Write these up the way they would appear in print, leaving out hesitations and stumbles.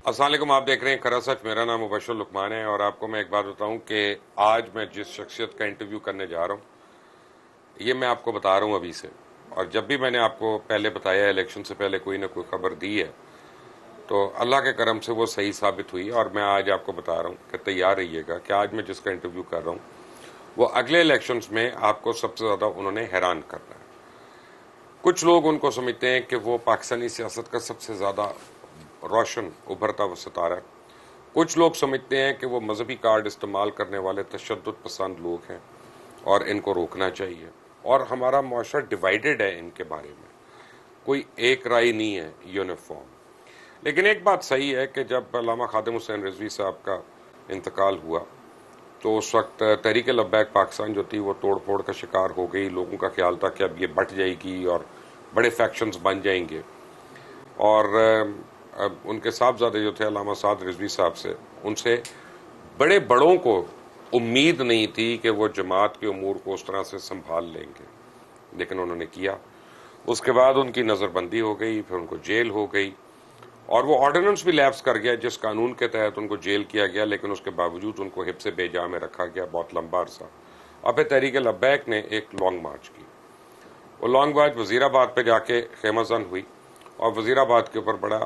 السلام علیکم، آپ دیکھ رہے ہیں کھرا سچ۔ میرا نام مبشر لقمان ہے اور آپ کو میں ایک بات بتاؤں کہ آج میں جس شخصیت کا انٹرویو کرنے جا رہا ہوں یہ میں آپ کو بتا رہا ہوں ابھی سے، اور جب بھی میں نے آپ کو پہلے بتایا الیکشن سے پہلے کوئی نہ کوئی خبر دی ہے تو اللہ کے کرم سے وہ صحیح ثابت ہوئی، اور میں آج آپ کو بتا رہا ہوں کہ تیار رہیے گا کہ آج میں جس کا انٹرویو کر رہا ہوں وہ اگلے الیکشنز میں آپ کو سب سے زیادہ انہوں نے حیران کرنا ہے۔ کچھ لوگ ان کو سمجھتے ہیں کہ وہ پاکستانی سیاست کا سب سے زیادہ روشن ابھرتا ہوا ستارہ ہے، کچھ لوگ سمجھتے ہیں کہ وہ مذہبی کارڈ استعمال کرنے والے تشدد پسند لوگ ہیں اور ان کو روکنا چاہیے، اور ہمارا معاشرہ ڈیوائیڈڈ ہے ان کے بارے میں، کوئی ایک رائے نہیں ہے یونیفارم۔ لیکن ایک بات صحیح ہے کہ جب علامہ خادم حسین رضوی صاحب کا انتقال ہوا تو اس وقت تحریک لبیک پاکستان جو تھی وہ توڑ پھوڑ کا شکار ہو گئی۔ لوگوں کا خیال تھا کہ اب یہ بٹ جائے گی اور بڑے فیکشنز بن جائیں گے، اور ان کے صاحبزادے جو تھے علامہ سعد رضوی صاحب سے، ان سے بڑے بڑوں کو امید نہیں تھی کہ وہ جماعت کے امور کو اس طرح سے سنبھال لیں گے، لیکن انہوں نے کیا۔ اس کے بعد ان کی نظر بندی ہو گئی، پھر ان کو جیل ہو گئی، اور وہ آرڈیننس بھی لیپس کر گیا جس قانون کے تحت ان کو جیل کیا گیا، لیکن اس کے باوجود ان کو حبس بے جا میں رکھا گیا بہت لمبا عرصہ۔ اور پھر تحریک لبیک نے ایک لانگ مارچ کی، وہ لانگ مارچ وزیر آباد پہ جا کے خیمہ زن ہوئی اور وزیر آباد کے اوپر بڑا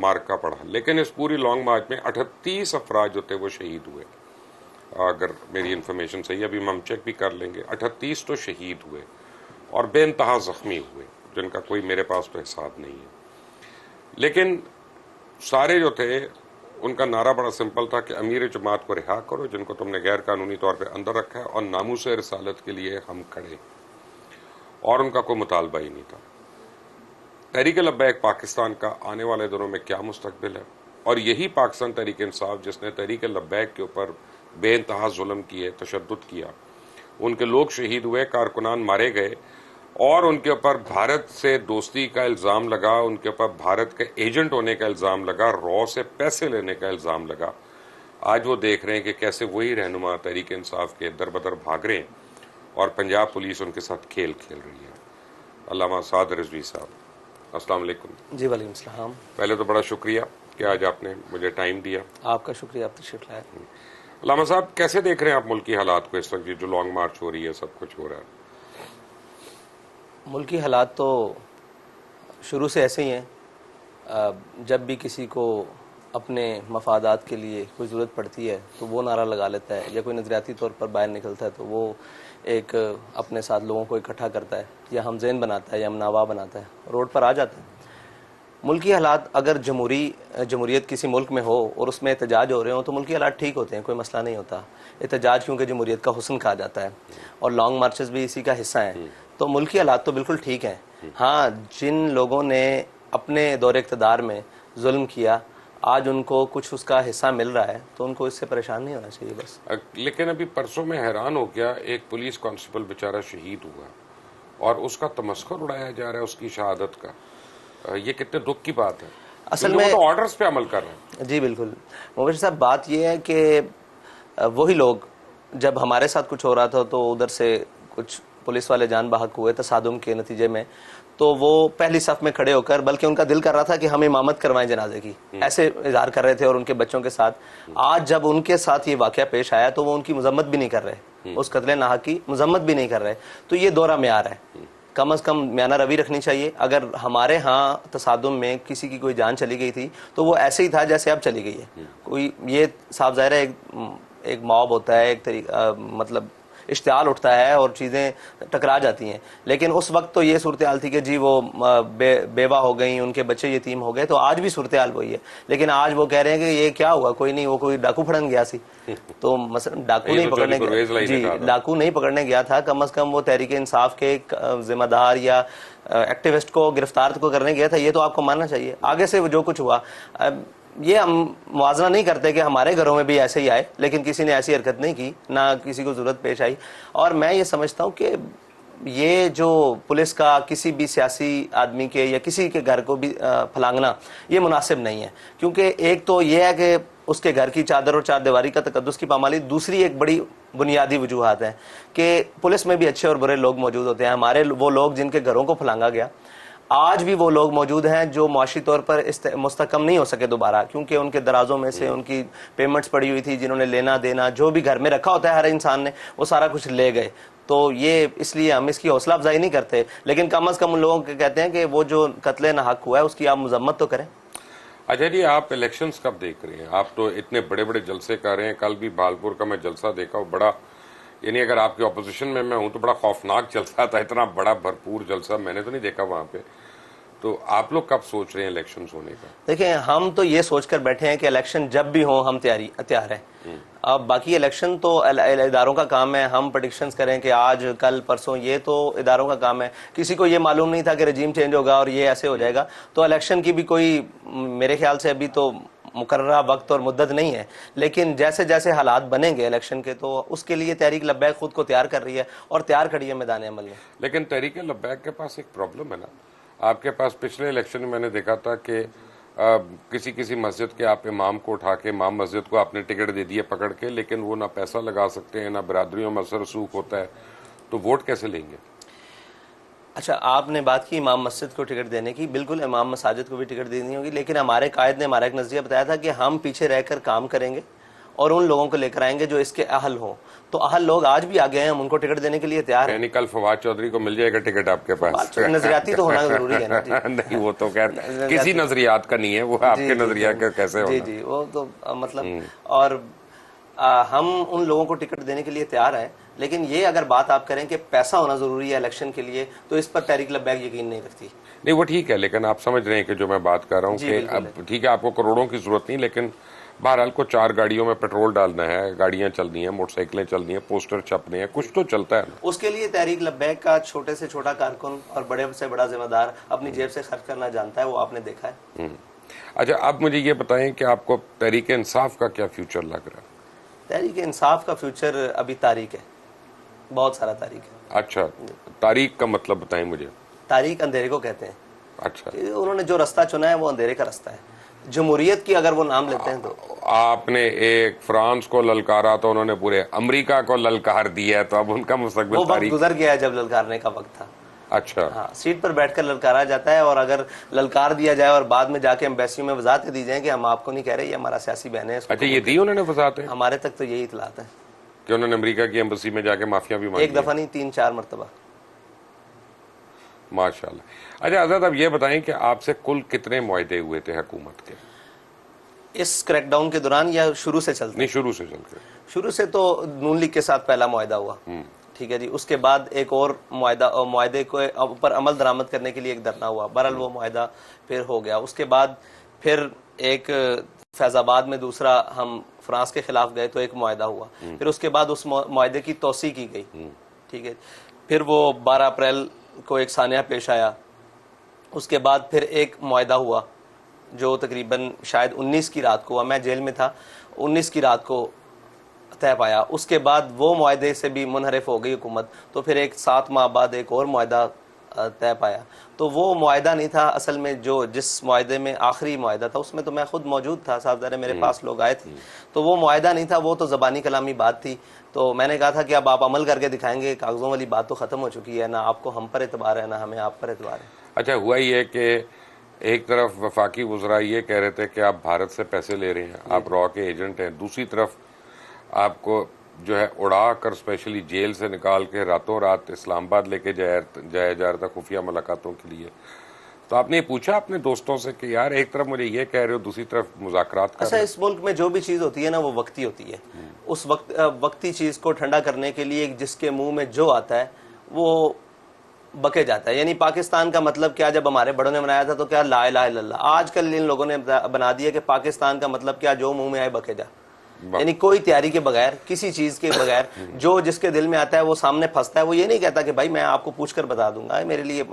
مارکا پڑا، لیکن اس پوری لانگ مارچ میں 38 افراد جو تھے وہ شہید ہوئے، اگر میری انفارمیشن صحیح ہے، ابھی ہم چیک بھی کر لیں گے۔ 38 تو شہید ہوئے اور بے انتہا زخمی ہوئے جن کا کوئی میرے پاس تو حساب نہیں ہے۔ لیکن سارے جو تھے ان کا نعرہ بڑا سمپل تھا کہ امیر جماعت کو رہا کرو جن کو تم نے غیر قانونی طور پہ اندر رکھا ہے، اور ناموس رسالت کے لیے ہم کھڑے، اور ان کا کوئی مطالبہ ہی نہیں تھا۔ تحریک لبیک پاکستان کا آنے والے دنوں میں کیا مستقبل ہے، اور یہی پاکستان تحریک انصاف جس نے تحریک لبیک کے اوپر بے انتہا ظلم کیے، تشدد کیا، ان کے لوگ شہید ہوئے، کارکنان مارے گئے، اور ان کے اوپر بھارت سے دوستی کا الزام لگا، ان کے اوپر بھارت کے ایجنٹ ہونے کا الزام لگا، رو سے پیسے لینے کا الزام لگا۔ آج وہ دیکھ رہے ہیں کہ کیسے وہی رہنما تحریک انصاف کے در بدر بھاگ رہے ہیں اور پنجاب پولیس ان کے ساتھ کھیل کھیل رہی ہے۔ علامہ سعد رضوی صاحب، السلام علیکم۔ جی وعلیکم السلام۔ پہلے تو بڑا شکریہ کہ آج آپ نے مجھے ٹائم دیا۔ آپ کا شکریہ، آپ تشریف لائے۔ علامہ صاحب، کیسے دیکھ رہے ہیں آپ ملکی حالات کو اس وقت، جو لانگ مارچ ہو رہی ہے، سب کچھ ہو رہا ہے؟ ملکی حالات تو شروع سے ایسے ہی ہیں، جب بھی کسی کو اپنے مفادات کے لیے کوئی ضرورت پڑتی ہے تو وہ نعرہ لگا لیتا ہے، یا کوئی نظریاتی طور پر باہر نکلتا ہے تو وہ ایک اپنے ساتھ لوگوں کو اکٹھا کرتا ہے، یا ہم ذہن بناتا ہے، یا ہم نوا بناتا ہے، روڈ پر آ جاتا ہے۔ ملکی حالات اگر جمہوریت کسی ملک میں ہو اور اس میں احتجاج ہو رہے ہوں تو ملکی حالات ٹھیک ہوتے ہیں، کوئی مسئلہ نہیں ہوتا۔ احتجاج کیونکہ جمہوریت کا حسن کہا جاتا ہے، اور لانگ مارچز بھی اسی کا حصہ ہیں، تو ملکی حالات تو بالکل ٹھیک ہیں۔ ہاں، جن لوگوں نے اپنے دور اقتدار میں ظلم کیا، آج ان کو کچھ اس کا حصہ مل رہا ہے تو ان کو اس سے پریشان نہیں ہونا چاہیے بس۔ لیکن ابھی پرسوں میں حیران ہو گیا، ایک پولیس کانسٹیبل بیچارہ شہید ہوا اور اس کا تمسخر اڑایا جا رہا ہے اس کی شہادت کا۔ یہ کتنے دکھ کی بات ہے، اصل میں تو آرڈرز پہ عمل کر رہے ہیں۔ جی بالکل مبشر صاحب، بات یہ ہے کہ وہی لوگ جب ہمارے ساتھ کچھ ہو رہا تھا تو ادھر سے کچھ پولیس والے جان بحق ہوئے تصادم کے نتیجے میں، تو وہ پہلی صف میں کھڑے ہو کر، بلکہ ان کا دل کر رہا تھا کہ ہم امامت کروائیں جنازے کی، ایسے اظہار کر رہے تھے، اور ان کے بچوں کے ساتھ۔ آج جب ان کے ساتھ یہ واقعہ پیش آیا تو وہ ان کی مذمت بھی نہیں کر رہے، اس قتل ناحق کی مذمت بھی نہیں کر رہے، تو یہ دورہ معیار ہے۔ کم از کم میانہ روی رکھنی چاہیے۔ اگر ہمارے ہاں تصادم میں کسی کی کوئی جان چلی گئی تھی تو وہ ایسے ہی تھا جیسے اب چلی گئی ہے۔ کوئی یہ صاف ظاہر ہے ایک موب ہوتا ہے، ایک طریقہ، مطلب اشتعال اٹھتا ہے اور چیزیں ٹکرا جاتی ہیں، لیکن اس وقت تو یہ صورتحال تھی کہ جی وہ بیوہ ہو گئیں، ان کے بچے یتیم ہو گئے، تو آج بھی صورتحال وہی ہے۔ لیکن آج وہ کہہ رہے ہیں کہ یہ کیا ہوا، کوئی نہیں، وہ کوئی ڈاکو پھڑن گیا سی، تو مثلا ڈاکو نہیں پکڑنے گیا، جی ڈاکو نہیں پکڑنے گیا تھا، کم از کم وہ تحریک انصاف کے ذمہ دار یا ایکٹیوسٹ کو گرفتار کو کرنے گیا تھا، یہ تو آپ کو ماننا چاہیے۔ آگے سے جو کچھ ہوا، یہ ہم موازنہ نہیں کرتے کہ ہمارے گھروں میں بھی ایسے ہی آئے، لیکن کسی نے ایسی حرکت نہیں کی، نہ کسی کو ضرورت پیش آئی۔ اور میں یہ سمجھتا ہوں کہ یہ جو پولیس کا کسی بھی سیاسی آدمی کے یا کسی کے گھر کو بھی پھلانگنا یہ مناسب نہیں ہے، کیونکہ ایک تو یہ ہے کہ اس کے گھر کی چادر اور چار دیواری کا تقدس کی پامالی، دوسری ایک بڑی بنیادی وجوہات ہیں کہ پولیس میں بھی اچھے اور برے لوگ موجود ہوتے ہیں۔ ہمارے وہ لوگ جن کے گھروں کو پھلانگا گیا، آج بھی وہ لوگ موجود ہیں جو معاشی طور پر مستحکم نہیں ہو سکے دوبارہ، کیونکہ ان کے درازوں میں سے ان کی پیمنٹس پڑی ہوئی تھی، جنہوں نے لینا دینا جو بھی گھر میں رکھا ہوتا ہے ہر انسان نے، وہ سارا کچھ لے گئے. تو یہ اس لیے ہم اس کی حوصلہ افزائی نہیں کرتے، لیکن کم از کم ان لوگوں کے کہتے ہیں کہ وہ جو قتل ناحق ہوا ہے اس کی آپ مذمت تو کریں. اچھا جی، آپ الیکشنز کب دیکھ رہے ہیں؟ آپ تو اتنے بڑے بڑے جلسے کر رہے ہیں. کل بھی بھالپور کا میں جلسہ دیکھا، بڑا، یعنی اگر آپ کی اپوزیشن میں ہوں تو بڑا خوفناک جلسہ تھا. اتنا بڑا بھرپور جلسہ میں نے تو نہیں دیکھا وہاں پہ. تو آپ لوگ کب سوچ رہے ہیں الیکشنز ہونے کا؟ دیکھیں، ہم تو یہ سوچ کر بیٹھے ہیں کہ الیکشن جب بھی ہوں ہم تیار ہیں. اب باقی الیکشن تو اداروں کا کام ہے، ہم پریڈکشنز کریں کہ آج کل پرسوں، یہ تو اداروں کا کام ہے. کسی کو یہ معلوم نہیں تھا کہ رجیم چینج ہوگا اور یہ ایسے ہو جائے گا. تو الیکشن کی بھی کوئی میرے خیال سے ابھی تو مقررہ وقت اور مدت نہیں ہے، لیکن جیسے جیسے حالات بنیں گے الیکشن کے تو اس کے لیے تحریک لبیک خود کو تیار کر رہی ہے اور تیار کھڑی ہے میدان عمل میں. لیکن تحریک لبیک کے پاس ایک پرابلم ہے نا. آپ کے پاس پچھلے الیکشن میں نے دیکھا تھا کہ کسی مسجد کے آپ امام کو اٹھا کے، امام مسجد کو آپ نے ٹکٹ دے دیے پکڑ کے، لیکن وہ نہ پیسہ لگا سکتے ہیں، نہ برادریوں میں اثر رسوخ ہوتا ہے. تو ووٹ کیسے لیں گے؟ اچھا، آپ نے بات کی امام مسجد کو ٹکٹ دینے کی، بالکل امام مساجد کو بھی ٹکٹ دینی ہوگی، لیکن ہمارے قائد نے ہمارا ایک نظریہ بتایا تھا کہ ہم پیچھے رہ کر کام کریں گے اور ان لوگوں کو لے کر آئیں گے جو اس کے اہل ہوں. تو اہل لوگ آج بھی آگے ہیں، ہم ان کو ٹکٹ دینے کے لیے تیار ہیں. یعنی کل فواد چودھری کو مل جائے گا ٹکٹ آپ کے پاس؟ نظریاتی تو ہونا ضروری ہے نا. نہیں، وہ تو خیر کسی نظریات کا نہیں ہے، وہ آپ کے نظریات کا کیسے ہونا. جی وہ تو مطلب، اور ہم ان لوگوں کو ٹکٹ دینے کے لیے تیار ہیں. لیکن یہ اگر بات آپ کریں کہ پیسہ ہونا ضروری ہے الیکشن کے لیے، تو اس پر تحریک لبیک یقین نہیں کرتی. نہیں، وہ ٹھیک ہے، لیکن آپ سمجھ رہے ہیں کہ جو میں بات کر رہا ہوں کہ اب ٹھیک ہے آپ کو کروڑوں کی ضرورت نہیں، لیکن بہرحال کو 4 گاڑیوں میں پیٹرول ڈالنا ہے، گاڑیاں چلنی ہیں، موٹر سائیکلیں چلنی ہیں، پوسٹر چھپنے ہیں، کچھ تو چلتا ہے نا. اس کے لیے تحریک لبیک کا چھوٹے سے چھوٹا کارکن اور بڑے سے بڑا ذمہ دار اپنی جیب سے خرچ کرنا جانتا ہے، وہ آپ نے دیکھا ہے. اچھا، اب مجھے یہ بتائیں کہ آپ کو تحریک انصاف کا کیا فیوچر لگ رہا ہے؟ تحریک انصاف کا فیوچر ابھی تاریک ہے، بہت سارا تاریک ہے. اچھا، تاریک کا مطلب بتائیں مجھے. تاریک اندھیرے کو کہتے ہیں. اچھا، انہوں نے جو رستہ چنا ہے وہ اندھیرے کا رستہ ہے. جمہوریت کی اگر وہ نام لیتے ہیں تو آپ نے ایک فرانس کو للکارا تو انہوں نے پورے امریکہ کو للکار دیا ہے، تو اب ان کا مستقبل وہ وقت تاریک گزر گیا ہے جب للکارنے کا وقت تھا. اچھا، ہاں، سیٹ پر بیٹھ کر للکارا جاتا ہے، اور اگر للکار دیا جائے اور بعد میں جا کے ایمبیسیوں میں وضاحت دی جائیں کہ ہم آپ کو نہیں کہہ رہے، یہ ہمارا سیاسی بہن ہے. اچھا، یہ دی انہوں نے وضاحتیں؟ ہمارے تک تو یہی اطلاعات ہے کہ انہوں نے امریکہ کی ایمبسی میں جا کے معافیاں بھی مانگی؟ ایک دفعہ نہیں، 3-4 مرتبہ. ماشاءاللہ. اچھا حضرت، اب یہ بتائیں کہ آپ سے کل کتنے معاہدے ہوئے تھے حکومت کے اس کریک ڈاؤن کے دوران، یا شروع سے چلتے؟ نہیں، شروع سے چل کے. شروع سے تو نون لیگ کے ساتھ پہلا معاہدہ ہوا، ٹھیک ہے جی. اس کے بعد ایک اور معاہدے کو پر عمل درآمد کرنے کے لیے ایک دھرنا ہوا. بہرحال وہ معاہدہ پھر ہو گیا. اس کے بعد پھر ایک فیض آباد میں دوسرا ہم فرانس کے خلاف گئے تو ایک معاہدہ ہوا. پھر اس کے بعد اس معاہدے کی توسیع کی گئی، ٹھیک ہے. پھر وہ 12 اپریل کو ایک سانحہ پیش آیا. اس کے بعد پھر ایک معاہدہ ہوا جو تقریباً شاید 19 کی رات کو ہوا، میں جیل میں تھا، 19 کی رات کو طے پایا. اس کے بعد وہ معاہدے سے بھی منحرف ہو گئی حکومت، تو پھر ایک 7 ماہ بعد ایک اور معاہدہ طے پایا. تو وہ معاہدہ نہیں تھا اصل میں، جس معاہدے میں آخری معاہدہ تھا اس میں تو میں خود موجود تھا، صاحبزادے میرے پاس لوگ آئے تھے. تو وہ معاہدہ نہیں تھا، وہ تو زبانی کلامی بات تھی. تو میں نے کہا تھا کہ اب آپ عمل کر کے دکھائیں گے، کاغذوں والی بات تو ختم ہو چکی ہے، نہ آپ کو ہم پر اعتبار ہے نہ ہمیں آپ پر اعتبار ہے. اچھا، ہوا یہ کہ ایک طرف وفاقی وزراء یہ کہہ رہے تھے کہ آپ بھارت سے پیسے لے رہے ہیں، آپ را کے ایجنٹ ہیں، دوسری طرف آپ کو جو ہے اڑا کر اسپیشلی جیل سے نکال کے راتوں رات اسلام آباد لے کے جایا جا رہا تھا خفیہ ملاقاتوں کے لیے. تو آپ نے پوچھا اپنے دوستوں سے کہ یار ایک طرف مجھے یہ کہہ رہے ہو، دوسری طرف مذاکرات کر رہے ہیں؟ اس ملک میں جو بھی چیز ہوتی ہے نا وہ وقتی ہوتی ہے. اس وقتی چیز کو ٹھنڈا کرنے کے لیے جس کے منہ میں جو آتا ہے وہ بکے جاتا ہے. یعنی پاکستان کا مطلب کیا جب ہمارے بڑوں نے بنایا تھا تو کیا لا الہ الا اللہ. آج کل ان لوگوں نے بنا دیا کہ پاکستان کا مطلب کیا جو منہ میں آئے بکے جا. یعنی کوئی تیاری کے بغیر، کسی چیز کے بغیر، جو جس کے دل میں آتا ہے وہ سامنے پھنستا ہے. وہ یہ نہیں کہتا کہ بھائی میں آپ کو پوچھ کر بتا دوں گا،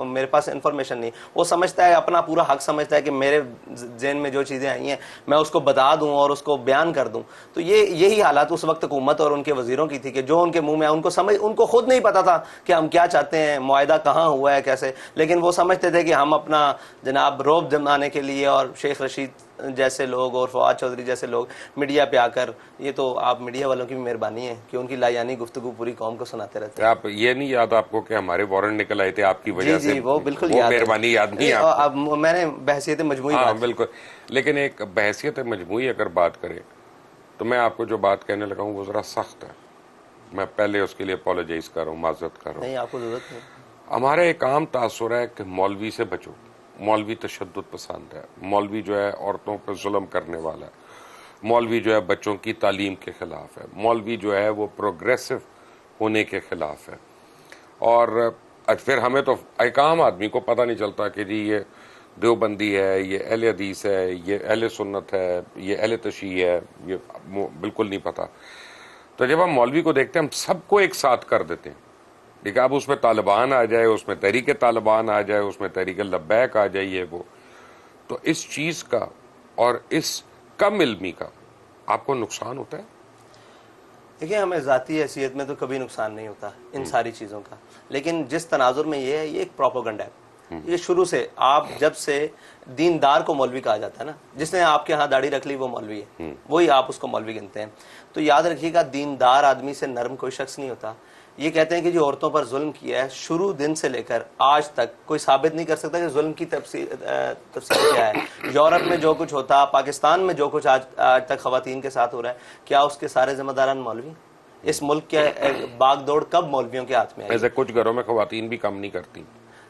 میرے پاس انفارمیشن نہیں. وہ سمجھتا ہے، اپنا پورا حق سمجھتا ہے کہ میرے ذہن میں جو چیزیں آئی ہیں میں اس کو بتا دوں اور اس کو بیان کر دوں. تو یہی حالات اس وقت حکومت اور ان کے وزیروں کی تھی کہ جو ان کے منہ میں ان کو خود نہیں پتا تھا کہ ہم کیا چاہتے ہیں، معاہدہ کہاں ہوا ہے، کیسے. لیکن وہ سمجھتے تھے کہ ہم اپنا جناب روب جمانے کے لیے اور شیخ رشید جیسے لوگ اور فواد چودھری جیسے لوگ میڈیا پہ آ کر، یہ تو آپ میڈیا والوں کی بھی مہربانی ہے کہ ان کی لایانی گفتگو پوری قوم کو سناتے رہتے ہیں. آپ یہ نہیں یاد آپ کو کہ ہمارے وارنٹ نکل آئے تھے آپ کی وجہ سے؟ جی وہ بالکل یاد ہے. مہربانی یاد نہیں آپ کو؟ اب میں نے بحثیت مجموعی ہاں بات کی. بالکل. لیکن ایک بحثیت مجموعی اگر بات کریں تو میں آپ کو جو بات کہنے لگا ہوں وہ ذرا سخت ہے. میں پہلے اس کے لیے اپولوجائز کر رہا ہوں، معذرت کر رہا ہوں. نہیں، آپ کو ضرورت نہیں. ہمارا ایک عام تاثر ہے کہ مولوی سے بچو، مولوی تشدد پسند ہے، مولوی جو ہے عورتوں پہ ظلم کرنے والا ہے، مولوی جو ہے بچوں کی تعلیم کے خلاف ہے، مولوی جو ہے وہ پروگریسو ہونے کے خلاف ہے. اور پھر ہمیں تو ایک عام آدمی کو پتہ نہیں چلتا کہ جی یہ دیوبندی ہے، یہ اہل حدیث ہے، یہ اہل سنت ہے، یہ اہل تشیع ہے، یہ بالکل نہیں پتہ. تو جب ہم مولوی کو دیکھتے ہیں ہم سب کو ایک ساتھ کر دیتے ہیں. لیکن اب اس میں طالبان آ جائے، اس میں تحریک طالبان آ جائے، اس میں تحریک لبیک آ جائے، وہ تو اس چیز کا اور اس کم علمی کا آپ کو نقصان ہوتا ہے. دیکھیں، ہمیں ذاتی حیثیت میں تو کبھی نقصان نہیں ہوتا ان ساری چیزوں کا، لیکن جس تناظر میں یہ ہے، یہ ایک پروپیگنڈا ہے. یہ شروع سے آپ جب سے دیندار کو مولوی کہا جاتا ہے نا، جس نے آپ کے ہاں داڑھی رکھ لی وہ مولوی ہے، وہی آپ اس کو مولوی گنتے ہیں. تو یاد رکھیے گا، دیندار آدمی سے نرم کوئی شخص نہیں ہوتا. یہ کہتے ہیں کہ جو عورتوں پر ظلم کیا ہے شروع دن سے لے کر آج تک کوئی ثابت نہیں کر سکتا کہ ظلم کی تفصیل کیا ہے. یورپ میں جو کچھ ہوتا، پاکستان میں جو کچھ آج تک خواتین کے ساتھ ہو رہا ہے، کیا اس کے سارے ذمہ داران مولوی؟ اس ملک کے باغ دوڑ کب مولویوں کے ہاتھ میں آئی؟ ایسے کچھ گھروں میں خواتین بھی کم نہیں کرتی.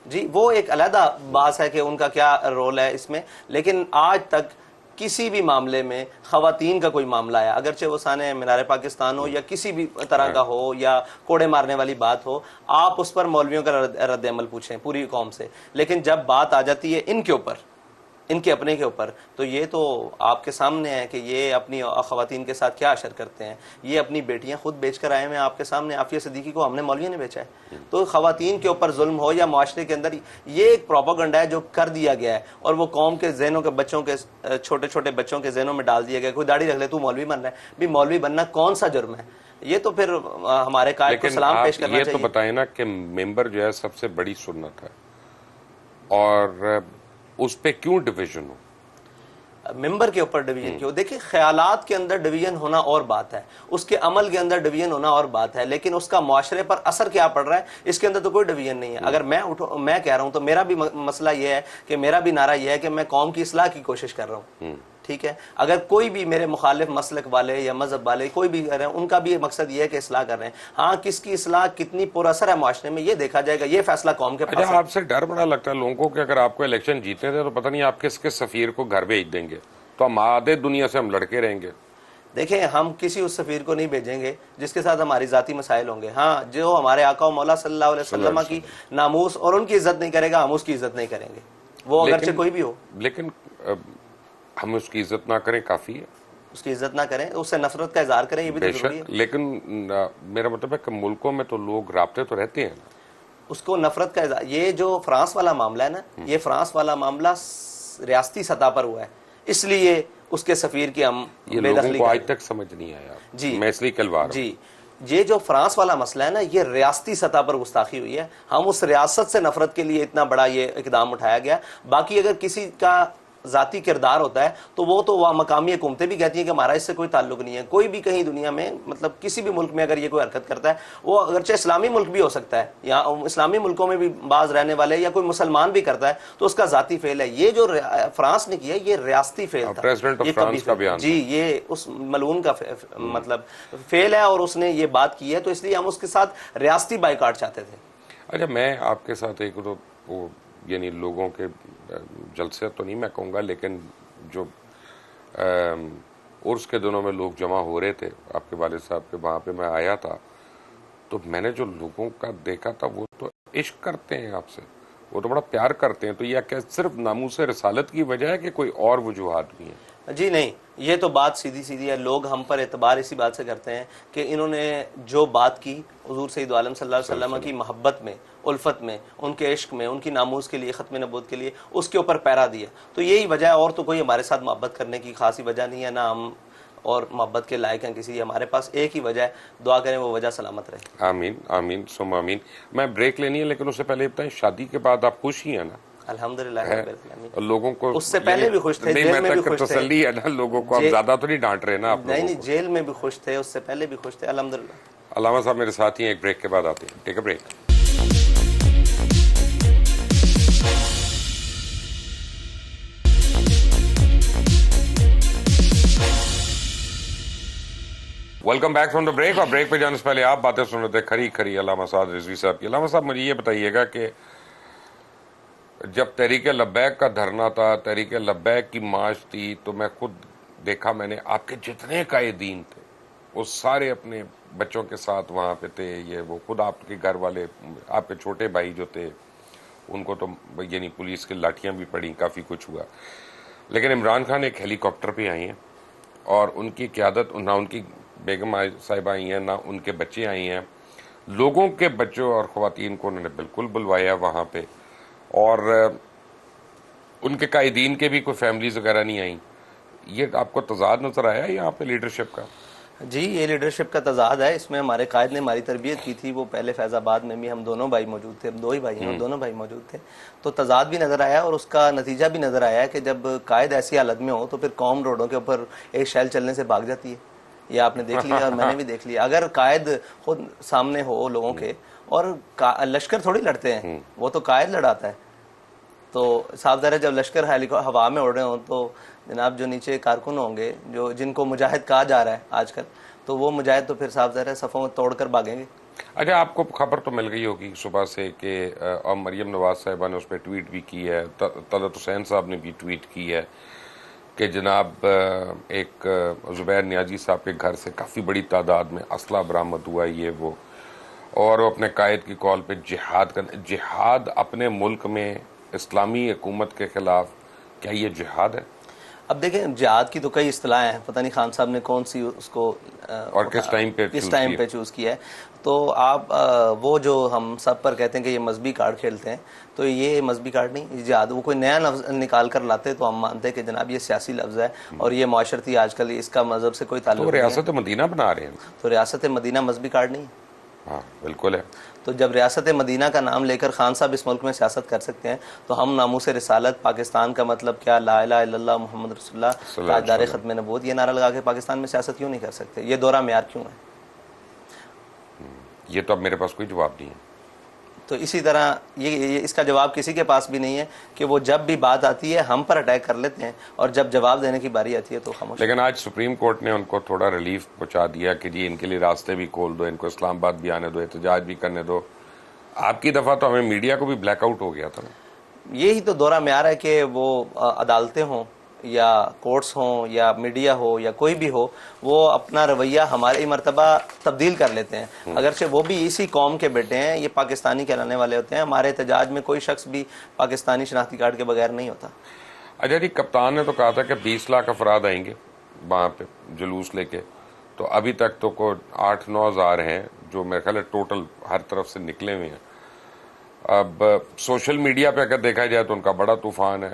جی وہ ایک علیحدہ بات ہے کہ ان کا کیا رول ہے اس میں، لیکن آج تک کسی بھی معاملے میں خواتین کا کوئی معاملہ ہے، اگرچہ وہ سانے مینار پاکستان ہو یا کسی بھی طرح کا ہو یا کوڑے مارنے والی بات ہو، آپ اس پر مولویوں کا رد عمل پوچھیں پوری قوم سے. لیکن جب بات آ جاتی ہے ان کے اوپر، ان کے اپنے کے اوپر، تو یہ تو آپ کے سامنے ہے کہ یہ اپنی خواتین کے ساتھ کیا اشر کرتے ہیں. یہ اپنی بیٹیاں خود بیچ کر آئے ہیں آپ کے سامنے. عافیہ صدیقی کو ہم نے مولویوں نے بیچا ہے. تو خواتین کے اوپر ظلم ہو یا معاشرے کے اندر، یہ ایک پروپیگنڈا ہے جو کر دیا گیا ہے اور وہ قوم کے ذہنوں کے بچوں کے، چھوٹے چھوٹے بچوں کے ذہنوں میں ڈال دیا گیا. کوئی داڑھی رکھ لے تو مولوی بن رہا ہے. بھی مولوی بننا کون سا جرم ہے؟ یہ تو پھر ہمارے قائد کو سلام پیش کرنا چاہیے. چاہیے. یہ تو بتائیں نا کہ ممبر جو ہے سب سے بڑی سنت ہے، اور اس پہ کیوں ڈویژن ہو؟ ممبر کے اوپر ڈویژن کیوں؟ دیکھیں، خیالات کے اندر ڈویژن ہونا اور بات ہے، اس کے عمل کے اندر ڈویژن ہونا اور بات ہے، لیکن اس کا معاشرے پر اثر کیا پڑ رہا ہے اس کے اندر تو کوئی ڈویژن نہیں ہے. اگر میں کہہ رہا ہوں تو میرا بھی مسئلہ یہ ہے کہ میرا بھی نعرہ یہ ہے کہ میں قوم کی اصلاح کی کوشش کر رہا ہوں. ٹھیک ہے، اگر کوئی بھی میرے مخالف مسلک والے یا مذہب والے کوئی بھی کر رہے ہیں، ان کا بھی مقصد یہ ہے کہ اصلاح کر رہے ہیں. ہاں، کس کی اصلاح کتنی پر اثر ہے معاشرے میں یہ دیکھا جائے گا، یہ فیصلہ قوم کے پاس ہے. اچھا، آپ سے ڈر بڑا لگتا ہے لوگوں کو کہ اگر آپ کو الیکشن جیتنے تھے تو پتہ نہیں آپ کس کس سفیر کو گھر بھیج دیں گے، تو ہم آدھے دنیا سے ہم لڑکے رہیں گے. دیکھیں، ہم کسی اس سفیر کو نہیں بھیجیں گے جس کے ساتھ ہماری ذاتی مسائل ہوں گے. ہاں، جو ہمارے آقا و مولا صلی اللہ علیہ وسلم کی ناموس اور ان کی عزت نہیں کرے گا، ہم اس کی عزت نہیں کریں گے، وہ اگرچہ کوئی بھی ہو. لیکن ہم اس کی عزت نہ کریں کافی ہے. اس کی عزت نہ کریں، اس سے نفرت کا اظہار کریں، یہ بھی تو ضروری ہے. لیکن میرا مطلب ہے کہ ملکوں میں تو لوگ رابطے تو رہتے ہیں نا. اس کو نفرت کا اظہار، یہ جو فرانس والا معاملہ ہے نا، یہ فرانس والا معاملہ ریاستی سطح پر ہوا ہے، اس لیے اس کے سفیر کی ہم یہ لوگوں کو آج تک سمجھ نہیں آیا. جی میں اس لیے کلوا رہا ہوں. جی، یہ جو فرانس والا مسئلہ ہے نا، یہ ریاستی سطح پر گستاخی ہوئی ہے. ہم اس ریاست سے نفرت کے لیے اتنا بڑا یہ اقدام اٹھایا گیا. باقی اگر کسی کا ذاتی کردار ہوتا ہے تو وہ تو مقامی حکومتیں بھی کہتی ہیں کہ ہمارا اس سے کوئی تعلق نہیں ہے. کوئی بھی کہیں دنیا میں، مطلب کسی بھی ملک میں اگر یہ کوئی حرکت کرتا ہے، وہ اگرچہ اسلامی ملک بھی ہو سکتا ہے یا اسلامی ملکوں میں بھی بعض رہنے والے یا کوئی مسلمان بھی کرتا ہے، تو اس کا ذاتی فعل ہے. یہ جو فرانس نے کیا یہ ریاستی فعل تھا. پریزیڈنٹ آف فرانس کا بیان، جی، یہ اس ملعون کا مطلب فعل ہے اور اس نے یہ بات کی ہے، تو اس لیے ہم اس کے ساتھ ریاستی بائیکاٹ چاہتے تھے. اچھا، میں آپ کے ساتھ ایک وہ یعنی لوگوں کے جلسے تو نہیں میں کہوں گا، لیکن جو عرس کے دنوں میں لوگ جمع ہو رہے تھے آپ کے والد صاحب کے، وہاں پہ میں آیا تھا، تو میں نے جو لوگوں کا دیکھا تھا وہ تو عشق کرتے ہیں آپ سے، وہ تو بڑا پیار کرتے ہیں. تو یہ کیا صرف ناموس رسالت کی وجہ ہے کہ کوئی اور وجوہات بھی ہیں؟ جی نہیں، یہ تو بات سیدھی سیدھی ہے. لوگ ہم پر اعتبار اسی بات سے کرتے ہیں کہ انہوں نے جو بات کی حضور سید عالم صلی اللہ علیہ وسلم کی محبت میں، الفت میں، ان کے عشق میں، ان کی ناموس کے لیے، ختم نبوت کے لیے، اس کے اوپر پیرا دیا. تو یہی وجہ ہے، اور تو کوئی ہمارے ساتھ محبت کرنے کی خاصی وجہ نہیں ہے، نہ ہم اور محبت کے لائق ہیں کسی. ہمارے پاس ایک ہی وجہ ہے، دعا کریں وہ وجہ سلامت رہے. آمین آمین ثم آمین. میں بریک لینی ہے، لیکن اس سے پہلے بتائیں، شادی کے بعد آپ خوش ہی ہیں نا؟ الحمدللہ ہے رب العالمین۔ اور لوگوں کو اس سے پہلے بھی خوش تھے، نہیں، جیل میں میں بھی تک خوش تھے، تسلی ہے نا لوگوں کو، آپ زیادہ تو نہیں ڈانٹ رہے نا آپ نہیں لوگوں نہیں کو۔ جیل میں بھی خوش تھے، اس سے پہلے بھی خوش تھے الحمدللہ۔ علامہ صاحب میرے ساتھ ہی ہیں، ایک بریک کے بعد آتے ہیں، take a break. Welcome back from the break. اور بریک پہ جانے سے پہلے آپ باتیں سن رہے تھے کھری کھری علامہ سعد رضوی صاحب کی۔ علامہ صاحب مجھے یہ بتائیے گا کہ جب تحریک لبیک کا دھرنا تھا، تحریک لبیک کی مارچ تھی، تو میں خود دیکھا، میں نے آپ کے جتنے قائدین تھے وہ سارے اپنے بچوں کے ساتھ وہاں پہ تھے، یہ وہ خود آپ کے گھر والے، آپ کے چھوٹے بھائی جو تھے ان کو تو یعنی پولیس کی لاٹھیاں بھی پڑیں، کافی کچھ ہوا، لیکن عمران خان ایک ہیلی کاپٹر پہ آئی ہیں اور ان کی قیادت، نہ ان کی بیگم صاحبہ آئی ہیں، نہ ان کے بچے آئی ہیں، لوگوں کے بچوں اور خواتین کو انہوں نے بالکل بلوایا وہاں پہ، اور ان کے قائدین کے بھی کوئی فیملیز وغیرہ نہیں آئیں۔ یہ آپ کو تضاد نظر آیا یہاں پہ لیڈرشپ کا؟ جی یہ لیڈرشپ کا تضاد ہے، اس میں ہمارے قائد نے ہماری تربیت کی تھی، وہ پہلے فیض آباد میں بھی ہم دونوں بھائی موجود تھے، ہم دو ہی بھائی ہیں اور دونوں بھائی موجود تھے، تو تضاد بھی نظر آیا اور اس کا نتیجہ بھی نظر آیا کہ جب قائد ایسی حالت میں ہو تو پھر قوم روڈوں کے اوپر ایک شیل چلنے سے بھاگ جاتی ہے۔ یہ آپ نے دیکھ لیا اور میں نے بھی دیکھ لیا۔ اگر قائد خود سامنے ہو لوگوں کے، اور لشکر تھوڑی لڑتے ہیں، وہ تو قائد لڑاتا ہے، تو صاف ظاہر ہے جب لشکر ہوا میں اڑ رہے ہوں تو جناب جو نیچے کارکن ہوں گے، جو جن کو مجاہد کہا جا رہا ہے آج کل، تو وہ مجاہد تو پھر صاف ظاہر ہے صفوں میں توڑ کر بھاگیں گے۔ اچھا، آپ کو خبر تو مل گئی ہوگی صبح سے کہ مریم نواز صاحبہ نے اس پہ ٹویٹ بھی کی ہے، طلعت حسین صاحب نے بھی ٹویٹ کی ہے کہ جناب ایک زبیر نیازی صاحب کے گھر سے کافی بڑی تعداد میں اسلحہ برآمد ہوا، یہ وہ، اور وہ اپنے قائد کی کال پہ جہاد اپنے ملک میں اسلامی حکومت کے خلاف، کیا یہ جہاد ہے؟ اب دیکھیں جہاد کی تو کئی اصطلاحیں ہیں، پتہ نہیں خان صاحب نے کون سی اس کو اور کس ٹائم پہ چوز کیا ہے، تو آپ وہ جو ہم سب پر کہتے ہیں کہ یہ مذہبی کارڈ کھیلتے ہیں، تو یہ مذہبی کارڈ نہیں، یہ جہاد، وہ کوئی نیا لفظ نکال کر لاتے تو ہم مانتے ہیں کہ جناب یہ سیاسی لفظ ہے اور یہ معاشرتی، آج کل اس کا مذہب سے کوئی تعلق تو نہیں ہے۔ ریاست مدینہ بنا رہے ہیں، تو ریاست مدینہ مذہبی کارڈ نہیں ہے؟ ہاں بالکل ہے۔ تو جب ریاست مدینہ کا نام لے کر خان صاحب اس ملک میں سیاست کر سکتے ہیں تو ہم ناموس رسالت، پاکستان کا مطلب کیا، لا الہ الا اللہ محمد رسول اللہ، تاجدار ختم نبوت، یہ نعرہ لگا کے پاکستان میں سیاست کیوں نہیں کر سکتے؟ یہ دورہ معیار کیوں ہے؟ یہ تو اب میرے پاس کوئی جواب نہیں ہے۔ تو اسی طرح یہ اس کا جواب کسی کے پاس بھی نہیں ہے کہ وہ جب بھی بات آتی ہے ہم پر اٹیک کر لیتے ہیں اور جب جواب دینے کی باری آتی ہے تو خاموش۔ لیکن آج سپریم کورٹ نے ان کو تھوڑا ریلیف پہنچا دیا کہ جی ان کے لیے راستے بھی کھول دو، ان کو اسلام آباد بھی آنے دو، احتجاج بھی کرنے دو۔ آپ کی دفعہ تو ہمیں میڈیا کو بھی بلیک آؤٹ ہو گیا تھا نا۔ یہی تو دورہ معیار ہے کہ وہ عدالتیں ہوں یا کورٹس ہوں یا میڈیا ہو یا کوئی بھی ہو، وہ اپنا رویہ ہماری مرتبہ تبدیل کر لیتے ہیں، اگرچہ وہ بھی اسی قوم کے بیٹے ہیں، یہ پاکستانی کہلانے والے ہوتے ہیں۔ ہمارے احتجاج میں کوئی شخص بھی پاکستانی شناختی کارڈ کے بغیر نہیں ہوتا۔ اچھا جی، کپتان نے تو کہا تھا کہ 20 لاکھ افراد آئیں گے وہاں پہ جلوس لے کے، تو ابھی تک تو کوئی 8-9 ہزار ہیں جو میرے خیال ہے ٹوٹل ہر طرف سے نکلے ہوئے ہیں۔ اب سوشل میڈیا پہ اگر دیکھا جائے تو ان کا بڑا طوفان ہے،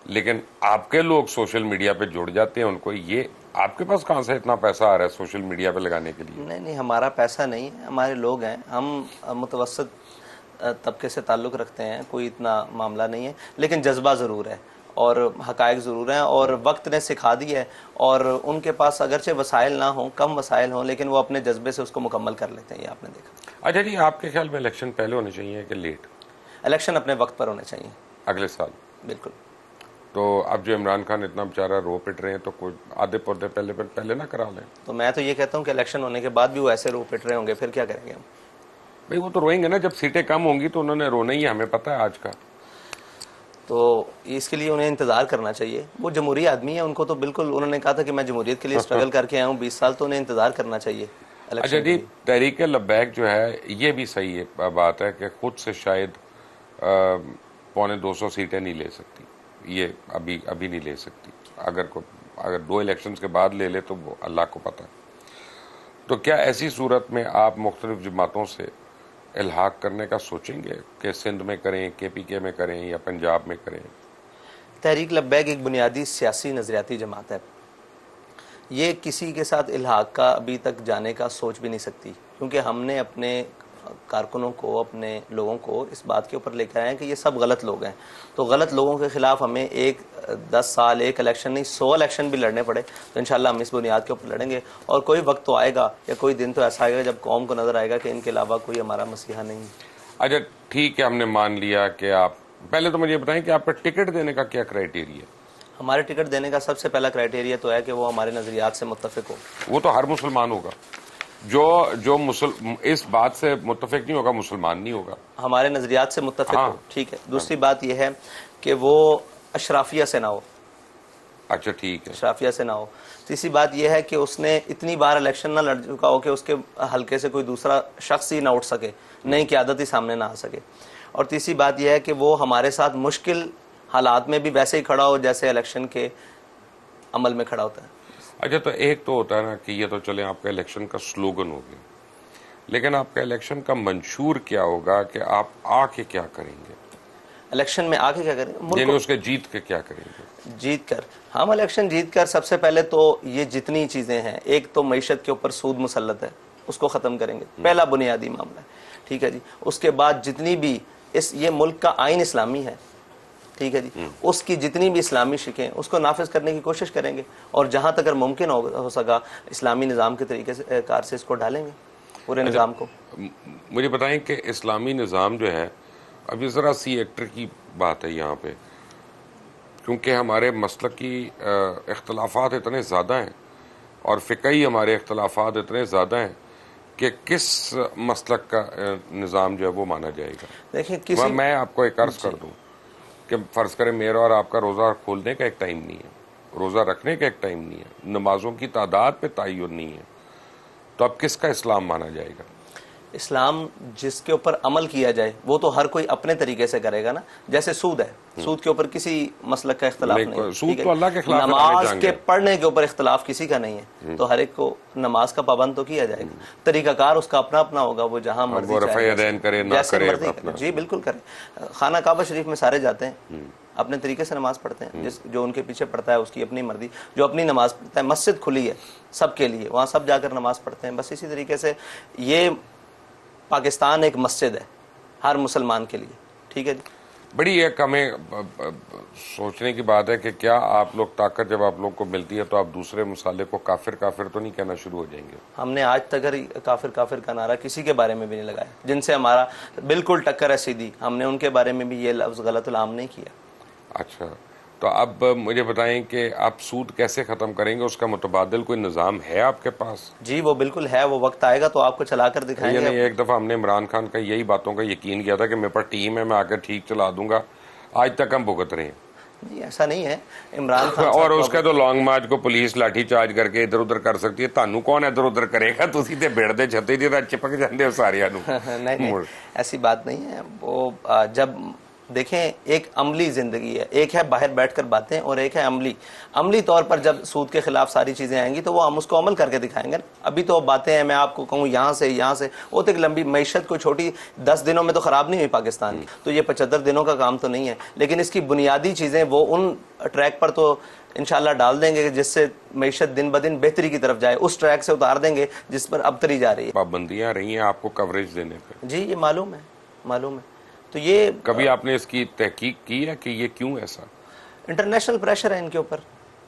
لیکن آپ کے لوگ سوشل میڈیا پہ جڑ جاتے ہیں ان کو، یہ آپ کے پاس کہاں سے اتنا پیسہ آ رہا ہے سوشل میڈیا پہ لگانے کے لیے؟ نہیں ہمارا پیسہ نہیں ہے، ہمارے لوگ ہیں، ہم متوسط طبقے سے تعلق رکھتے ہیں، کوئی اتنا معاملہ نہیں ہے، لیکن جذبہ ضرور ہے اور حقائق ضرور ہیں اور وقت نے سکھا دی ہے، اور ان کے پاس اگرچہ وسائل نہ ہوں، کم وسائل ہوں، لیکن وہ اپنے جذبے سے اس کو مکمل کر لیتے ہیں، یہ آپ نے دیکھا۔ اچھا جی، آپ کے خیال میں الیکشن پہلے ہونے چاہیے کہ لیٹ؟ الیکشن اپنے وقت پر ہونے چاہیے، اگلے سال؟ بالکل۔ تو اب جو عمران خان اتنا بیچارہ رو پٹ رہے ہیں تو کوئی آدھے پودے پہلے نہ کرا لیں؟ تو میں تو یہ کہتا ہوں کہ الیکشن ہونے کے بعد بھی وہ ایسے رو پٹ رہے ہوں گے، پھر کیا کریں گے ہم؟ بھئی وہ تو روئیں گے نا، جب سیٹیں کم ہوں گی تو انہوں نے رونا ہی ہے، ہمیں پتہ ہے آج کا۔ تو اس کے لیے انہیں انتظار کرنا چاہیے، وہ جمہوری آدمی ہے، ان کو تو بالکل، انہوں نے کہا تھا کہ میں جمہوریت کے لیے اسٹرگل کر کے آیا ہوں 20 سال، تو انہیں انتظار کرنا چاہیے اچھا الیکشن کے جی، لیے۔ تحریک لبیک جو ہے یہ بھی صحیح بات ہے کہ خود سے شاید 250 سیٹیں نہیں لے سکتی، یہ ابھی نہیں لے سکتی، اگر 2 الیکشنز کے بعد لے لے تو وہ اللہ کو پتہ ہے۔ تو کیا ایسی صورت میں آپ مختلف جماعتوں سے الحاق کرنے کا سوچیں گے کہ سندھ میں کریں، کے پی کے میں کریں یا پنجاب میں کریں؟ تحریک لبیک ایک بنیادی سیاسی نظریاتی جماعت ہے، یہ کسی کے ساتھ الحاق کا ابھی تک جانے کا سوچ بھی نہیں سکتی، کیونکہ ہم نے اپنے کارکنوں کو, اپنے لوگوں کو اس بات کے اوپر لے کر آئے ہیں کہ یہ سب غلط لوگ ہیں. تو غلط لوگوں کے خلاف ہمیں 10 سال ایک الیکشن نہیں 100 الیکشن بھی لڑنے پڑے تو انشاءاللہ ہم اس بنیاد کے اوپر لڑیں گے. اور کوئی وقت تو آئے گا یا کوئی دن تو ایسا آئے گا جب قوم کو نظر آئے گا کہ ان کے علاوہ کوئی ہمارا مسیحا نہیں ہے. اچھا ٹھیک ہے, ہم نے مان لیا کہ آپ, پہلے تو مجھے یہ بتائیں کہ آپ کا ٹکٹ دینے کا کیا کرائیٹیریا ہے؟ ہمارے ٹکٹ دینے کا سب سے پہلا کرائیٹیریا تو ہے کہ وہ ہمارے نظریات سے متفق ہو. وہ تو ہر مسلمان ہوگا, جو اس بات سے متفق نہیں ہوگا مسلمان نہیں ہوگا. ہمارے نظریات سے متفق ہو, ٹھیک ہے. دوسری بات یہ ہے کہ وہ اشرافیہ سے نہ ہو. اچھا ٹھیک ہے, اشرافیہ سے نہ ہو. تیسری بات یہ ہے کہ اس نے اتنی بار الیکشن نہ لڑ چکا ہو کہ اس کے حلقے سے کوئی دوسرا شخص ہی نہ اٹھ سکے, نئی قیادت ہی سامنے نہ آ سکے. اور تیسری بات یہ ہے کہ وہ ہمارے ساتھ مشکل حالات میں بھی ویسے ہی کھڑا ہو جیسے الیکشن کے عمل میں کھڑا ہوتا ہے. اچھا تو ایک تو ہوتا ہے نا کہ یہ تو چلیں آپ کا الیکشن کا سلوگن ہو گیا, لیکن آپ کا الیکشن کا منشور کیا ہوگا کہ آپ آ کے کیا کریں گے؟ الیکشن میں آ کے کیا کریں گے؟ یعنی اس کے جیت کے کیا کریں گے؟ جیت کر, ہم الیکشن جیت کر سب سے پہلے تو یہ جتنی چیزیں ہیں, ایک تو معیشت کے اوپر سود مسلط ہے اس کو ختم کریں گے, پہلا بنیادی معاملہ ہے, ٹھیک ہے جی. اس کے بعد جتنی بھی یہ ملک کا آئین اسلامی ہے, ٹھیک ہے جی, اس کی جتنی بھی اسلامی شکیں اس کو نافذ کرنے کی کوشش کریں گے, اور جہاں تک اگر ممکن ہو سکا اسلامی نظام کے طریقے سے کار سے اس کو ڈالیں گے پورے نظام کو. مجھے بتائیں کہ اسلامی نظام جو ہے, ابھی ذرا سی ایکٹر کی بات ہے یہاں پہ, کیونکہ ہمارے مسلکی اختلافات اتنے زیادہ ہیں اور فقہی ہمارے اختلافات اتنے زیادہ ہیں کہ کس مسلک کا نظام جو ہے وہ مانا جائے گا. دیکھیں میں آپ کو ایک عرض کر دوں کہ فرض کریں میرا اور آپ کا روزہ کھولنے کا ایک ٹائم نہیں ہے, روزہ رکھنے کا ایک ٹائم نہیں ہے, نمازوں کی تعداد پہ تعین نہیں ہے, تو اب کس کا اسلام مانا جائے گا؟ اسلام جس کے اوپر عمل کیا جائے وہ تو ہر کوئی اپنے طریقے سے کرے گا نا. جیسے سود ہے, سود کے اوپر کسی مسلک کا اختلاف نہیں, سود تو اللہ کے خلاف ہے. نماز کے پڑھنے کے اوپر اختلاف کسی کا نہیں ہے, تو ہر ایک کو نماز کا پابند تو کیا جائے گا. طریقہ کار اس کا اپنا اپنا ہوگا, وہ جہاں مرضی رفع یدین کرے نہ کرے اپنا. جی بالکل کرے. خانہ کعبہ شریف میں سارے جاتے ہیں, اپنے طریقے سے نماز پڑھتے ہیں, جو ان کے پیچھے پڑھتا ہے اس کی اپنی مرضی, جو اپنی نماز پڑھتا ہے. مسجد کھلی ہے سب کے لیے, وہاں سب جا کر نماز پڑھتے ہیں. بس اسی طریقے سے یہ پاکستان ایک مسجد ہے ہر مسلمان کے لیے, ٹھیک ہے جی. بڑی ایک ہمیں سوچنے کی بات ہے کہ کیا آپ لوگ طاقت جب آپ لوگ کو ملتی ہے تو آپ دوسرے مسالے کو کافر کافر تو نہیں کہنا شروع ہو جائیں گے؟ ہم نے آج تک کافر کافر کا نعرہ کسی کے بارے میں بھی نہیں لگایا. جن سے ہمارا بالکل ٹکر ہے سیدھی, ہم نے ان کے بارے میں بھی یہ لفظ غلط العام نہیں کیا. اچھا تو اب مجھے بتائیں کہ آپ سود کیسے ختم کریں گے, اس کا متبادل کوئی نظام ہے آپ کے پاس؟ جی وہ بالکل ہے, وہ وقت آئے گا تو آپ کو چلا کر دکھائیں گے. یعنی ایک دفعہ ہم نے عمران خان کا یہی باتوں کا یقین کیا تھا کہ میرے پاس ٹیم ہے, میں آ کر ٹھیک چلا دوں گا, آج تک ہم بھگت رہے ہیں. جی ایسا نہیں ہے. عمران خان اور اس کا تو لانگ مارچ کو پولیس لاٹھی چارج کر کے ادھر ادھر کر سکتی ہے, تانوں کون ادھر ادھر کرے گا؟ تسی تے بھیڑتے چھتے جی چپک جاندے ہو سارے نو. نہیں ایسی بات نہیں ہے. وہ جب دیکھیں ایک عملی زندگی ہے, ایک ہے باہر بیٹھ کر باتیں اور ایک ہے عملی طور پر جب سود کے خلاف ساری چیزیں آئیں گی تو وہ ہم اس کو عمل کر کے دکھائیں گے. ابھی تو باتیں ہیں, میں آپ کو کہوں یہاں سے وہ تو ایک لمبی معیشت کو چھوٹی 10 دنوں میں تو خراب نہیں ہوئی پاکستان کی, تو یہ 75 دنوں کا کام تو نہیں ہے, لیکن اس کی بنیادی چیزیں وہ ان ٹریک پر تو انشاءاللہ ڈال دیں گے جس سے معیشت دن بدن بہتری کی طرف جائے. اس ٹریک سے اتار دیں گے جس پر ابتری جا رہی ہے. پابندیاں رہی ہیں آپ کو کوریج دینے پہ؟ جی یہ معلوم ہے. تو یہ کبھی آپ نے اس کی تحقیق کی ہے کہ یہ کیوں ایسا؟ انٹرنیشنل پریشر ہے ان کے اوپر,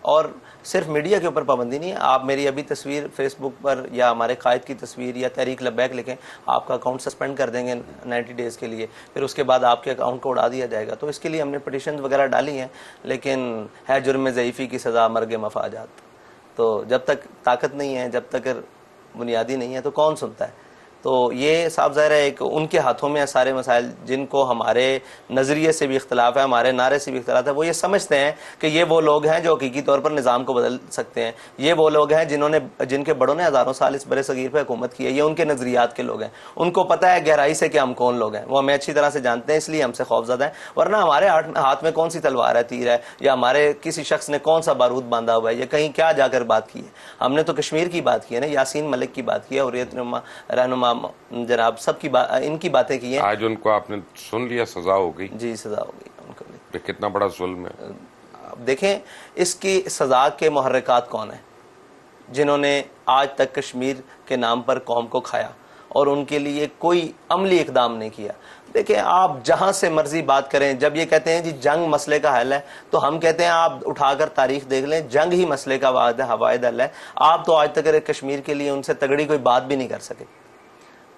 اور صرف میڈیا کے اوپر پابندی نہیں ہے. آپ میری ابھی تصویر فیس بک پر یا ہمارے قائد کی تصویر یا تحریک لبیک لکھیں, آپ کا اکاؤنٹ سسپینڈ کر دیں گے 90 ڈیز کے لیے, پھر اس کے بعد آپ کے اکاؤنٹ کو اڑا دیا جائے گا. تو اس کے لیے ہم نے پٹیشن وغیرہ ڈالی ہیں, لیکن ہے جرم ضعیفی کی سزا مرگ مفاجات. تو جب تک طاقت نہیں ہے, جب تک بنیادی نہیں ہے تو کون سنتا ہے. تو یہ صاف ظاہر ہے ایک ان کے ہاتھوں میں سارے مسائل, جن کو ہمارے نظریے سے بھی اختلاف ہے, ہمارے نعرے سے بھی اختلاف ہے. وہ یہ سمجھتے ہیں کہ یہ وہ لوگ ہیں جو حقیقی طور پر نظام کو بدل سکتے ہیں, یہ وہ لوگ ہیں جن کے بڑوں نے ہزاروں سال اس برِ صغیر پہ حکومت کی ہے, یہ ان کے نظریات کے لوگ ہیں. ان کو پتہ ہے گہرائی سے کہ ہم کون لوگ ہیں, وہ ہمیں اچھی طرح سے جانتے ہیں, اس لیے ہم سے خوفزدہ ہیں. ورنہ ہمارے ہاتھ میں کون سی تلوار ہے, تیر ہے, یا ہمارے کسی شخص نے کون سا بارود باندھا ہوا ہے, یا کہیں کیا جا کر بات کی ہے. ہم نے تو کشمیر کی بات کی ہے نا, یاسین ملک کی بات کی ہے, حریت رہنما جناب سب کی ان کی باتیں کی ہیں. آج ان کو آپ نے سن لیا, سزا ہو گئی؟ جی سزا ہو گئی ان کو. کتنا بڑا ظلم ہے. دیکھیں اس کی سزا کے محرکات کون ہیں, جنہوں نے آج تک کشمیر کے نام پر قوم کو کھایا اور ان کے لیے کوئی عملی اقدام نہیں کیا. دیکھیں آپ جہاں سے مرضی بات کریں, جب یہ کہتے ہیں جی جنگ مسئلے کا حل ہے, تو ہم کہتے ہیں آپ اٹھا کر تاریخ دیکھ لیں, جنگ ہی مسئلے کا واحد حل ہے. آپ تو آج تک کشمیر کے لیے ان سے تگڑی کوئی بات بھی نہیں کر سکے.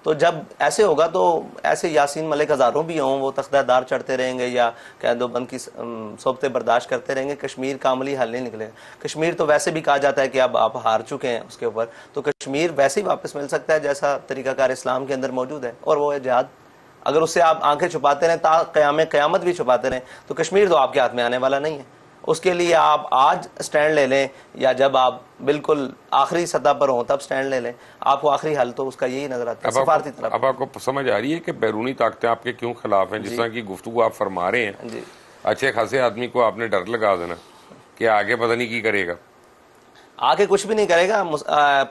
تو جب ایسے ہوگا تو ایسے یاسین ملک ہزاروں بھی ہوں, وہ تختہ دار چڑھتے رہیں گے یا قید و بند کی صحبتیں برداشت کرتے رہیں گے, کشمیر کا عملی حل نہیں نکلے گا. کشمیر تو ویسے بھی کہا جاتا ہے کہ اب آپ ہار چکے ہیں اس کے اوپر, تو کشمیر ویسے ہی واپس مل سکتا ہے جیسا طریقہ کار اسلام کے اندر موجود ہے, اور وہ ہے جہاد. اگر اس سے آپ آنکھیں چھپاتے رہیں, تا قیامت بھی چھپاتے رہیں, تو کشمیر تو آپ کے ہاتھ میں آنے والا نہیں ہے. اس کے لیے آپ آج سٹینڈ لے لیں یا جب آپ بالکل آخری سطح پر ہوں تب سٹینڈ لے لیں. آپ کو آخری حل تو اس کا یہی نظر آتا ہے, سفارتی طرف. اب آپ کو سمجھ آ رہی ہے کہ بیرونی طاقتیں آپ کے کیوں خلاف ہیں؟ جس طرح کی گفتگو آپ فرما رہے ہیں, جی اچھے خاصے آدمی کو آپ نے ڈر لگا دینا کہ آگے پتہ نہیں کی کرے گا. آگے کچھ بھی نہیں کرے گا,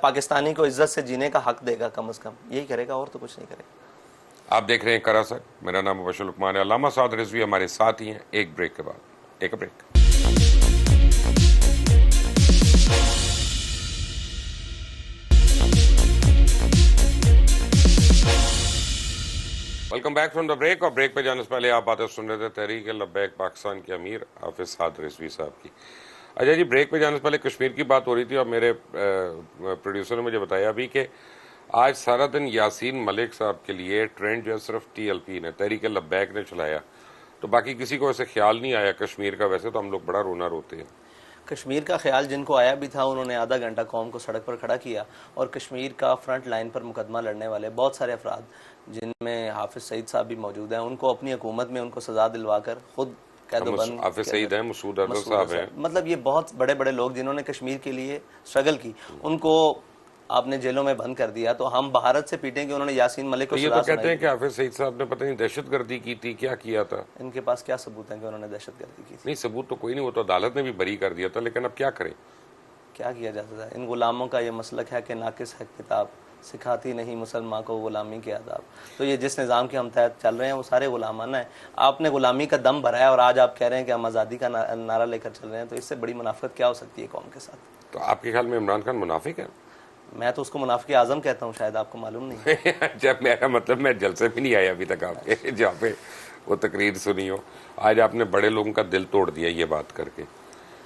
پاکستانی کو عزت سے جینے کا حق دے گا, کم از کم یہی کرے گا, اور تو کچھ نہیں کرے گا. آپ دیکھ رہے ہیں کراسٹ, میرا نام مبشر لقمان ہے. علامہ سعد رضوی ہمارے ساتھ ہی ہیں. ایک بریک کے بعد, ایک break. Welcome back from the break. اور بریک پہ جانے سے پہلے آپ باتیں سن رہے تھے تحریک لبیک پاکستان کے امیر حافظ سعد رضوی صاحب کی. اچھا جی, بریک پہ جانے سے پہلے کشمیر کی بات ہو رہی تھی, اور میرے پروڈیوسر نے مجھے بتایا ابھی کہ آج سارا دن یاسین ملک صاحب کے لیے ٹرینڈ جو ہے صرف TLP نے, تحریک لبیک نے چلایا, تو باقی کسی کو ایسے خیال نہیں آیا کشمیر کا. ویسے تو ہم لوگ بڑا رونا روتے ہیں. کشمیر کا خیال جن کو آیا بھی تھا, انہوں نے آدھا گھنٹہ قوم کو سڑک پر کھڑا کیا, اور کشمیر کا فرنٹ لائن پر مقدمہ لڑنے والے بہت سارے افراد, جن میں حافظ سعید صاحب بھی موجود ہیں, ان کو اپنی حکومت میں ان کو سزا دلوا کر خود قید و بند. حافظ سعید ہیں, مسعود اظہر صاحب ہیں, مطلب یہ بہت بڑے بڑے لوگ جنہوں نے کشمیر کے لیے اسٹرگل کی, ان کو آپ نے جیلوں میں بند کر دیا. تو ہم بھارت سے پیٹیں کہ انہوں نے یاسین ملک کو یہ تو کہتے ہیں کہ حافظ سعید صاحب نے پتہ نہیں دہشت گردی کی تھی, کیا کیا تھا. ان کے پاس کیا ثبوت ہیں کہ انہوں نے دہشت گردی کی تھی؟ نہیں, ثبوت تو کوئی نہیں, وہ تو عدالت نے بھی بری کر دیا تھا. لیکن اب کیا کریں, کیا کیا جاتا ہے. ان غلاموں کا یہ مسلک ہے کہ ناقص ہے کتاب, سکھاتی نہیں مسلمان کو غلامی کے آداب. تو یہ جس نظام کے ہم تحت چل رہے ہیں وہ سارے غلامانہ ہیں. آپ نے غلامی کا دم بھرا ہے, اور آج آپ کہہ رہے ہیں کہ ہم آزادی کا نعرہ لے کر چل رہے ہیں. تو اس سے بڑی منافقت کیا ہو سکتی ہے قوم کے ساتھ؟ تو آپ کے خیال میں عمران خان منافق ہے؟ میں تو اس کو منافق اعظم کہتا ہوں, شاید آپ کو معلوم نہیں. جب میرا مطلب, میں جلسے بھی نہیں آیا ابھی تک آپ کے جہاں پہ وہ تقریر سنی ہو. آج آپ نے بڑے لوگوں کا دل توڑ دیا یہ بات کر کے.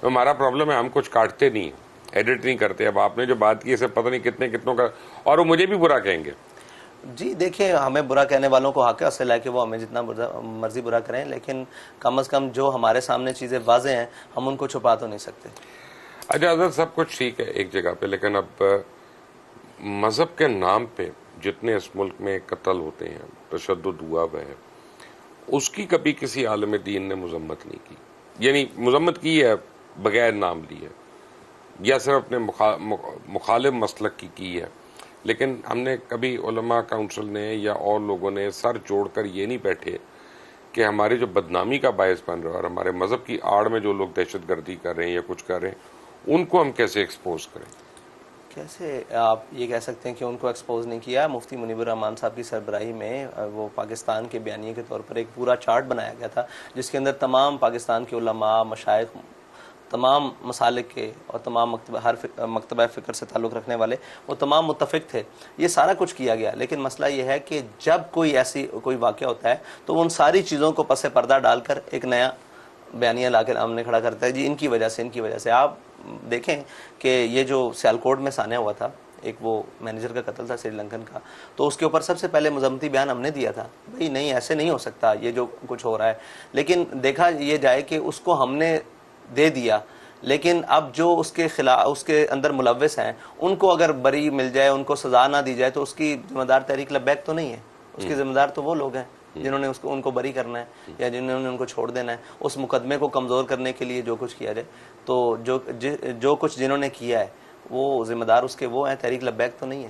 ہمارا پرابلم ہے, ہم کچھ کاٹتے نہیں, ایڈٹ نہیں کرتے. اب آپ نے جو بات کی اسے پتہ نہیں کتنوں کا, اور وہ مجھے بھی برا کہیں گے. جی دیکھیں, ہمیں برا کہنے والوں کو حق حاصل ہے کہ وہ ہمیں جتنا مرضی برا کریں, لیکن کم از کم جو ہمارے سامنے چیزیں واضح ہیں ہم ان کو چھپا تو نہیں سکتے. اچھا حضرت, سب کچھ ٹھیک ہے ایک جگہ پہ, لیکن اب مذہب کے نام پہ جتنے اس ملک میں قتل ہوتے ہیں, تشدد ہوا ہوا ہے, اس کی کبھی کسی عالم دین نے مذمت نہیں کی. یعنی مذمت کی ہے بغیر نام لیے, یا صرف اپنے مخالف مسلک کی ہے. لیکن ہم نے کبھی علماء کاؤنسل نے یا اور لوگوں نے سر جوڑ کر یہ نہیں بیٹھے کہ ہماری جو بدنامی کا باعث بن رہا ہے, اور ہمارے مذہب کی آڑ میں جو لوگ دہشت گردی کر رہے ہیں یا کچھ کر رہے ہیں, ان کو ہم کیسے ایکسپوز کریں. کیسے آپ یہ کہہ سکتے ہیں کہ ان کو ایکسپوز نہیں کیا؟ مفتی منیب الرحمان صاحب کی سربراہی میں وہ پاکستان کے بیانیے کے طور پر ایک پورا چارٹ بنایا گیا تھا, جس کے اندر تمام پاکستان کے علماء, مشائخ, تمام مسالک کے اور تمام ہر مکتبہ فکر سے تعلق رکھنے والے, وہ تمام متفق تھے. یہ سارا کچھ کیا گیا, لیکن مسئلہ یہ ہے کہ جب کوئی واقعہ ہوتا ہے تو ان ساری چیزوں کو پس پردہ ڈال کر ایک نیا بیانیہ لا کر ہم نے کھڑا کرتا ہے. جی ان کی وجہ سے آپ دیکھیں کہ یہ جو سیالکوٹ میں سانحہ ہوا تھا, ایک وہ مینیجر کا قتل تھا سری لنکن کا, تو اس کے اوپر سب سے پہلے مذمتی بیان ہم نے دیا تھا, بھائی نہیں ایسے نہیں ہو سکتا یہ جو کچھ ہو رہا ہے. لیکن دیکھا یہ جائے کہ اس کو ہم نے دے دیا, لیکن اب جو اس کے خلاف اس کے اندر ملوث ہیں ان کو اگر بری مل جائے, ان کو سزا نہ دی جائے, تو اس کی ذمہ دار تحریک لبیک تو نہیں ہے. اس کی ذمہ دار تو وہ لوگ ہیں جنہوں نے ان کو بری کرنا ہے یا جنہوں نے ان کو چھوڑ دینا ہے. اس مقدمے کو کمزور کرنے کے لیے جو کچھ کیا جائے, تو جو کچھ جنہوں نے کیا ہے وہ ذمہ دار اس کے وہ ہیں, تحریک لبیک تو نہیں ہے.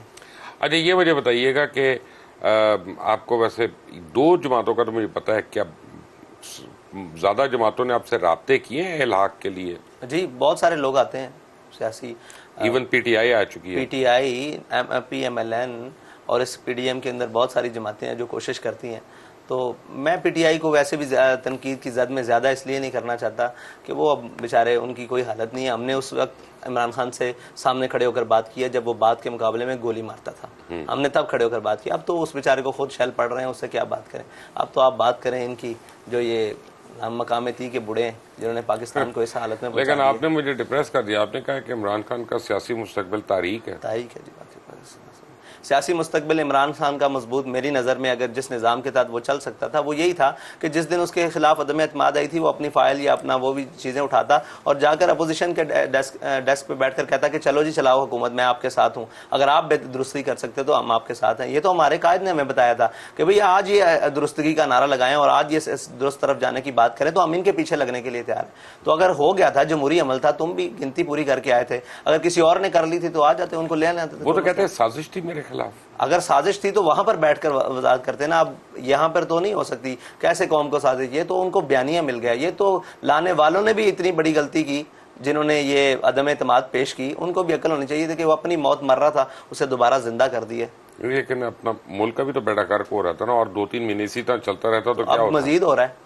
اچھا یہ مجھے بتائیے گا کہ آپ کو ویسے دو جماعتوں کا تو مجھے پتا ہے, کیا زیادہ جماعتوں نے آپ سے رابطے کیے ہیں الحاق کے لیے؟ جی بہت سارے لوگ آتے ہیں سیاسی, ایون PTI آ چکی ہے, PTI, PMLN, اور اس PDM کے اندر بہت ساری جماعتیں ہیں جو کوشش کرتی ہیں. تو میں پی ٹی آئی کو ویسے بھی تنقید کی زد میں زیادہ اس لیے نہیں کرنا چاہتا کہ وہ اب بیچارے ان کی کوئی حالت نہیں ہے. ہم نے اس وقت عمران خان سے سامنے کھڑے ہو کر بات کیا جب وہ بات کے مقابلے میں گولی مارتا تھا, ہم نے تب کھڑے ہو کر بات کی. اب تو اس بیچارے کو خود شیل پڑ رہے ہیں, اس سے کیا بات کریں. اب تو آپ بات کریں ان کی جو یہ ہم مقامتی کے بوڑھے ہیں جنہوں نے پاکستان کو اس حالت میں پہنچا لیکن دیا. آپ نے مجھے ڈپریس کر دیا, آپ نے کہا کہ عمران خان کا سیاسی مستقبل تاریک ہے. تاریخ ہے جی. سیاسی مستقبل عمران خان کا مضبوط میری نظر میں اگر جس نظام کے تحت وہ چل سکتا تھا وہ یہی تھا کہ جس دن اس کے خلاف عدم اعتماد آئی تھی وہ اپنی فائل یا اپنا وہ بھی چیزیں اٹھاتا اور جا کر اپوزیشن کے ڈیسک پہ بیٹھ کر کہتا کہ چلو جی چلاؤ حکومت, میں آپ کے ساتھ ہوں, اگر آپ بے درستی کر سکتے تو ہم آپ کے ساتھ ہیں. یہ تو ہمارے قائد نے ہمیں بتایا تھا کہ بھئی آج یہ درستگی کا نعرہ لگائیں اور آج یہ درست طرف جانے کی بات کریں تو ہم ان کے پیچھے لگنے کے لیے تیار ہیں. تو اگر ہو گیا تھا, جمہوری عمل تھا, تم بھی گنتی پوری کر کے آئے تھے, اگر کسی اور نے کر لی تھی تو آ جاتے, ان کو لے آتے. وہ تو کہتے ہیں سازش تھی میرے خلاف. اگر سازش تھی تو وہاں پر بیٹھ کر وضاحت کرتے نا, اب یہاں پر تو نہیں ہو سکتی. کیسے قوم کو سازش, یہ تو ان کو بیانیہ مل گیا. یہ تو لانے والوں نے بھی اتنی بڑی غلطی کی جنہوں نے یہ عدم اعتماد پیش کی, ان کو بھی عقل ہونی چاہیے تھی کہ وہ اپنی موت مر رہا تھا اسے دوبارہ زندہ کر دیے. لیکن اپنا ملک کا بھی تو بیڑا کار ہو رہا تھا نا, اور 2-3 مہینے اسی طرح چلتا رہتا تو کیا اب ہوتا. مزید ہو رہا ہے.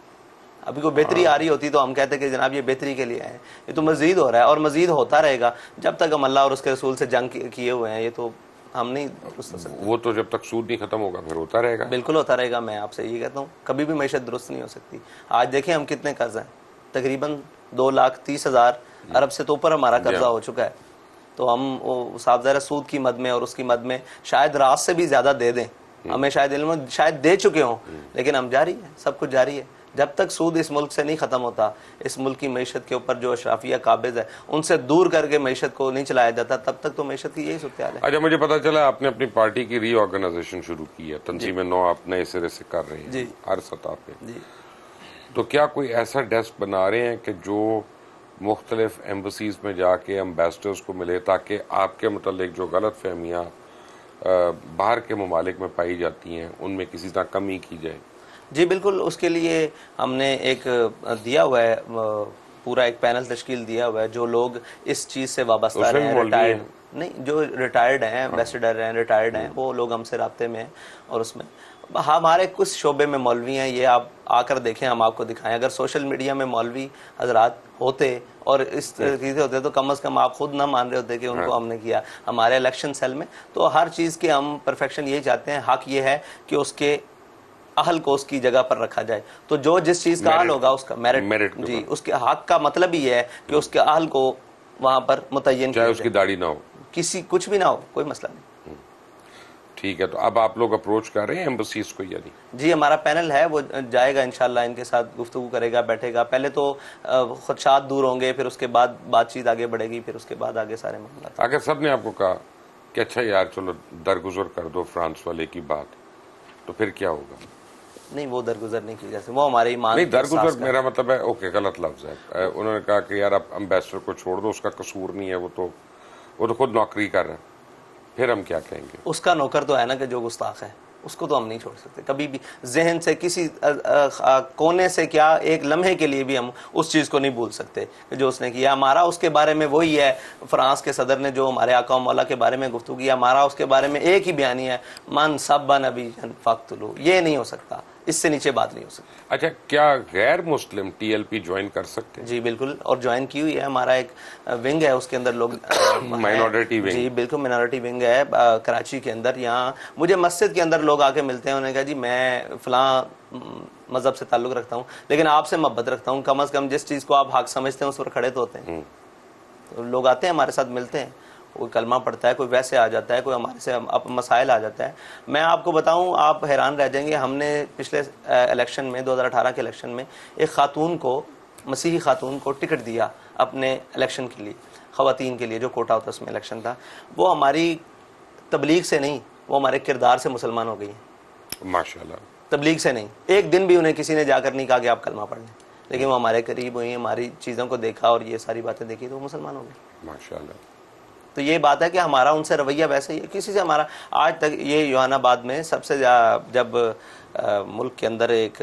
ابھی کوئی بہتری آ رہی ہوتی تو ہم کہتے کہ جناب یہ بہتری کے لیے ہے. یہ تو مزید ہو رہا ہے اور مزید ہوتا رہے گا جب تک ہم اللہ اور اس کے رسول سے جنگ کیے ہوئے ہیں. یہ تو ہم نہیں درست کر سکتے. وہ تو جب تک سود نہیں ختم ہوگا پھر ہوتا رہے گا. بالکل ہوتا رہے گا. میں آپ سے یہ کہتا ہوں کبھی بھی معیشت درست نہیں ہو سکتی. آج دیکھیں ہم کتنے قرض ہیں, تقریباً 2,30,000 ارب سے تو اوپر ہمارا قرضہ ہو چکا ہے. تو ہم صاحب ظاہر سود کی مد میں اور اس کی مد میں شاید رات سے بھی زیادہ دے دیں, ہمیں شاید علم شاید دے چکے ہوں, لیکن ہم جاری ہیں, سب کچھ جاری ہے. جب تک سود اس ملک سے نہیں ختم ہوتا, اس ملک کی معیشت کے اوپر جو اشرافیہ قابض ہے ان سے دور کر کے معیشت کو نہیں چلایا جاتا, تب تک تو معیشت کی یہی صورتحال ہے. اچھا, مجھے پتا چلا آپ نے اپنی پارٹی کی ری آرگنائزیشن شروع کی ہے, تنظیم نو آپ نئے سرے سے کر رہے ہیں ہر سطح پہ. تو کیا کوئی ایسا ڈیسک بنا رہے ہیں کہ جو مختلف ایمبسیز میں جا کے امبیسڈرز کو ملے تاکہ آپ کے متعلق جو غلط فہمیاں باہر کے ممالک میں پائی جاتی ہیں ان میں کسی طرح کمی کی جائے؟ جی بالکل, اس کے لیے ہم نے ایک دیا ہوا ہے, پورا ایک پینل تشکیل دیا ہوا ہے. جو لوگ اس چیز سے وابستہ رہے ہیں, ریٹائرڈ نہیں, جو ریٹائرڈ ہیں, ایمبیسڈر ہیں, ریٹائرڈ ہیں, وہ لوگ ہم سے رابطے میں ہیں. اور اس میں ہمارے کچھ شعبے میں مولوی ہیں, یہ آپ آ کر دیکھیں, ہم آپ کو دکھائیں. اگر سوشل میڈیا میں مولوی حضرات ہوتے اور اس طریقے ہوتے تو کم از کم آپ خود نہ مان رہے ہوتے کہ ان کو ہم نے کیا. ہمارے الیکشن سیل میں تو ہر چیز کے ہم پرفیکشن یہی چاہتے ہیں. حق یہ ہے کہ اس کے اہل کو اس کی جگہ پر رکھا جائے. تو جو جس چیز کا اہل ہوگا اس کا میرٹ, جی اس کے حق کا مطلب ہی ہے کہ اس کے اہل کو وہاں پر متعین چاہے اس کی داڑھی نہ ہو, کسی کچھ بھی نہ ہو, کوئی مسئلہ نہیں. ٹھیک ہے. تو اب آپ لوگ اپروچ کر رہے ہیں ایمبسیز کو یا نہیں؟ جی ہمارا پینل ہے, وہ جائے گا انشاءاللہ, ان کے ساتھ گفتگو کرے گا, بیٹھے گا. پہلے تو خدشات دور ہوں گے, پھر اس کے بعد بات چیت آگے بڑھے گی, پھر اس کے بعد آگے سارے معاملات. اگر سب نے آپ کو کہا کہ اچھا یار چلو درگزر کر دو فرانس والے کی بات, تو پھر کیا ہوگا؟ نہیں, وہ درگزر نہیں کی جیسے, وہ ہمارے ایمان نہیں, درگزر میرا مطلب ہے اوکے غلط لفظ ہے. انہوں نے کہا کہ یار آپ امبیسڈر کو چھوڑ دو, اس کا قصور نہیں ہے, وہ تو خود نوکری کر رہا ہے. پھر ہم کیا کہیں گے؟ اس کا نوکر تو ہے نا کہ جو گستاخ ہے, اس کو تو ہم نہیں چھوڑ سکتے کبھی بھی. ذہن سے کسی کونے سے کیا ایک لمحے کے لیے بھی ہم اس چیز کو نہیں بھول سکتے کہ جو اس نے کیا. ہمارا اس کے بارے میں وہی ہے, فرانس کے صدر نے جو ہمارے آقا و مولا کے بارے میں گفتگو کیا, ہمارا اس کے بارے میں ایک ہی بیانی ہے, من سب نبی فقتلو. یہ نہیں ہو سکتا, اس سے نیچے بات نہیں ہو سکتی. اچھا, کیا غیر مسلم ٹی ایل پی جوائن کر سکتے ہیں؟ جی بالکل, اور جوائن کی ہوئی ہے. ہمارا ایک ونگ ہے, اس کے اندر لوگ مائنورٹی ونگ. جی بالکل مائنورٹی ونگ ہے کراچی کے اندر. یہاں مجھے مسجد کے اندر لوگ آ کے ملتے ہیں, انہوں نے کہا جی میں فلاں مذہب سے تعلق رکھتا ہوں لیکن آپ سے محبت رکھتا ہوں, کم از کم جس چیز کو آپ حق سمجھتے ہیں اس پر کھڑے تو ہوتے ہیں. تو لوگ آتے ہیں ہمارے ساتھ ملتے ہیں, کوئی کلمہ پڑھتا ہے, کوئی ویسے آ جاتا ہے, کوئی ہمارے سے مسائل آ جاتا ہے. میں آپ کو بتاؤں, آپ حیران رہ جائیں گے, ہم نے پچھلے الیکشن میں 2018 کے الیکشن میں ایک خاتون کو, مسیحی خاتون کو ٹکٹ دیا اپنے الیکشن کے لیے, خواتین کے لیے جو کوٹا ہوتا ہے اس میں الیکشن تھا. وہ ہماری تبلیغ سے نہیں, وہ ہمارے کردار سے مسلمان ہو گئی ہیں ماشاءاللہ. تبلیغ سے نہیں, ایک دن بھی انہیں کسی نے جا کر نہیں کہا کہ آپ کلمہ پڑھ لیں, لیکن وہ ہمارے قریب ہوئی, ہماری چیزوں کو دیکھا اور یہ ساری باتیں دیکھی تو وہ مسلمان ہو گئی ماشاءاللہ. تو یہ بات ہے کہ ہمارا ان سے رویہ ویسے ہی ہے. کسی سے ہمارا آج تک, یہ یوحنا آباد میں سب سے جب ملک کے اندر ایک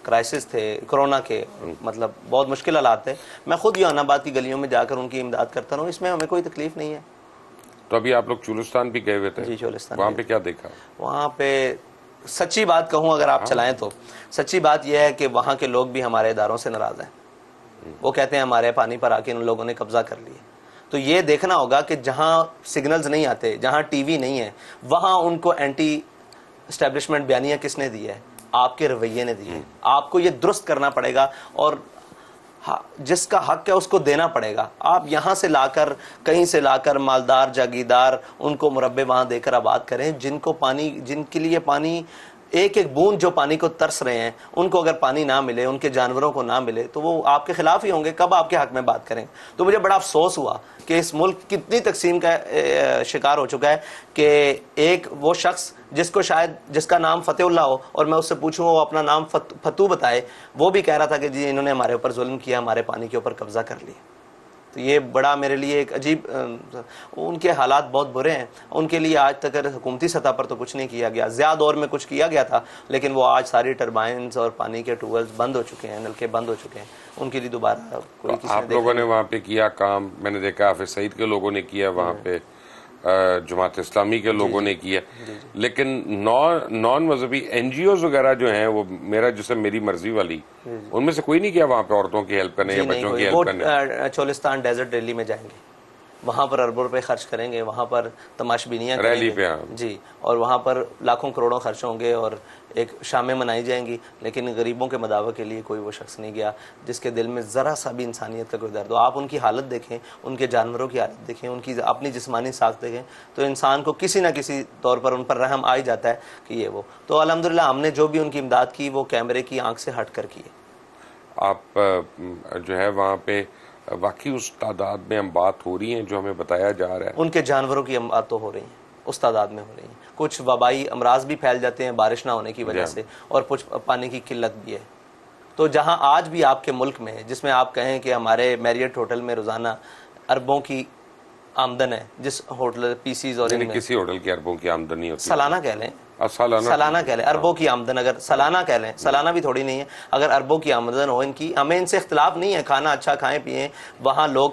کرائسس تھے کرونا کے, مطلب بہت مشکل حالات تھے, میں خود یوحنا آباد کی گلیوں میں جا کر ان کی امداد کرتا رہا ہوں, اس میں ہمیں کوئی تکلیف نہیں ہے. تو ابھی آپ لوگ چولستان بھی گئے ہوئے تھے؟ جی چولستان. وہاں پہ کیا دیکھا؟ وہاں پہ سچی بات کہوں اگر آپ چلائیں تو سچی بات یہ ہے کہ وہاں کے لوگ بھی ہمارے اداروں سے ناراض ہیں. وہ کہتے ہیں ہمارے پانی پر آ کے ان لوگوں نے قبضہ کر لیا. تو یہ دیکھنا ہوگا کہ جہاں سگنلز نہیں آتے, جہاں ٹی وی نہیں ہے, وہاں ان کو اینٹی اسٹیبلشمنٹ بیانیہ کس نے دی ہے؟ آپ کے رویے نے دی ہے. آپ کو یہ درست کرنا پڑے گا, اور جس کا حق ہے اس کو دینا پڑے گا. آپ یہاں سے لا کر, کہیں سے لا کر مالدار جاگیردار ان کو مربے وہاں دے کر آباد کریں, جن کو پانی, جن کے لیے پانی ایک ایک بوند جو پانی کو ترس رہے ہیں, ان کو اگر پانی نہ ملے, ان کے جانوروں کو نہ ملے, تو وہ آپ کے خلاف ہی ہوں گے. کب آپ کے حق میں بات کریں؟ تو مجھے بڑا افسوس ہوا کہ اس ملک کتنی تقسیم کا شکار ہو چکا ہے کہ ایک وہ شخص جس کو شاید جس کا نام فتح اللہ ہو, اور میں اس سے پوچھوں وہ اپنا نام فتو بتائے, وہ بھی کہہ رہا تھا کہ جی انہوں نے ہمارے اوپر ظلم کیا, ہمارے پانی کے اوپر قبضہ کر لیا. تو یہ بڑا میرے لیے ایک عجیب, ان کے حالات بہت برے ہیں. ان کے لیے آج تک حکومتی سطح پر تو کچھ نہیں کیا گیا. زیادہ دور میں کچھ کیا گیا تھا, لیکن وہ آج ساری ٹربائنز اور پانی کے ٹیوبویلز بند ہو چکے ہیں, نلکے بند ہو چکے ہیں. ان کے لیے دوبارہ کوئی کسی آپ لوگوں نے وہاں پہ کیا کام, میں نے دیکھا حافظ سعید کے لوگوں نے کیا, وہاں پہ جماعت اسلامی کے لوگوں نے کیا, لیکن نان مذہبی این جی اوز وغیرہ جو ہیں, وہ میرا جسم میری مرضی والی, ان میں سے کوئی نہیں کیا وہاں پہ عورتوں کی ہیلپ کرنے یا بچوں کی ہیلپ کرنے؟ وہ چولستان ڈیزرٹ ریلی میں جائیں گے, وہاں پر اربوں روپے خرچ کریں گے, وہاں پر تماش بینیاں کریں گے جی, اور وہاں پر لاکھوں کروڑوں خرچ ہوں گے, اور ایک شامیں منائی جائیں گی, لیکن غریبوں کے مداوع کے لیے کوئی وہ شخص نہیں گیا جس کے دل میں ذرا سا بھی انسانیت کا کوئی درد ہو. آپ ان کی حالت دیکھیں, ان کے جانوروں کی حالت دیکھیں, ان کی اپنی جسمانی ساخت دیکھیں, تو انسان کو کسی نہ کسی طور پر ان پر رحم آ ہی جاتا ہے کہ یہ وہ. تو الحمدللہ ہم نے جو بھی ان کی امداد کی وہ کیمرے کی آنکھ سے ہٹ کر کی ہے. آپ جو ہے وہاں پہ واقعی اس تعداد میں ہم بات ہو رہی ہیں جو ہمیں بتایا جا رہا ہے؟ ان کے جانوروں کی امداد تو ہو رہی ہیں, اس تعداد میں ہو رہی ہیں. کچھ وبائی امراض بھی پھیل جاتے ہیں بارش نہ ہونے کی وجہ سے, اور کچھ پانی کی قلت بھی ہے. تو جہاں آج بھی آپ کے ملک میں, جس میں آپ کہیں کہ ہمارے میریٹ ہوٹل میں روزانہ اربوں کی آمدن ہے, جس ہوٹل پی سیز اور کسی ہوٹل کی اربوں کی آمدن نہیں ہوتی, سالانہ کہہ لیں, سالانہ کہہ لیں, اربوں کی آمدن اگر سالانہ کہہ لیں, سالانہ بھی تھوڑی نہیں ہے, اگر اربوں کی آمدن ہو ان کی, ہمیں ان سے اختلاف نہیں ہے, کھانا اچھا کھائیں پیئیں, وہاں لوگ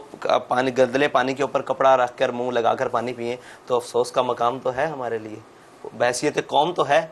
پانی گدلے پانی کے اوپر کپڑا رکھ کر منہ لگا کر پانی پئیں, تو افسوس کا مقام تو ہے ہمارے لیے, بحیثیت قوم تو ہے,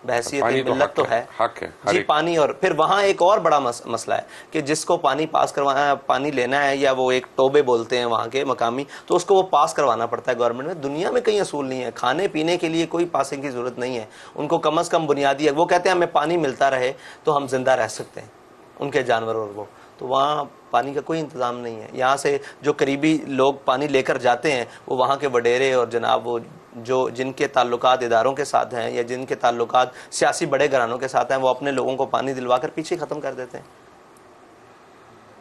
بحیثیت ملت تو ہے, حق ہے جی پانی. اور پھر وہاں ایک اور بڑا مسئلہ ہے کہ جس کو پانی پاس کروانا, پانی لینا ہے, یا وہ ایک ٹوبے بولتے ہیں وہاں کے مقامی, تو اس کو وہ پاس کروانا پڑتا ہے گورنمنٹ میں. دنیا میں کئی اصول نہیں ہے, کھانے پینے کے لیے کوئی پاسنگ کی ضرورت نہیں ہے. ان کو کم از کم بنیادی ہے, وہ کہتے ہیں ہمیں پانی ملتا رہے تو ہم زندہ رہ سکتے ہیں, ان کے جانور اور وہ. تو وہاں پانی کا کوئی انتظام نہیں ہے. یہاں سے جو قریبی لوگ پانی لے کر جاتے ہیں, وہ وہاں کے وڈیرے اور جناب وہ جو جن کے تعلقات اداروں کے ساتھ ہیں, یا جن کے تعلقات سیاسی بڑے گھرانوں کے ساتھ ہیں, وہ اپنے لوگوں کو پانی دلوا کر پیچھے ختم کر دیتے ہیں.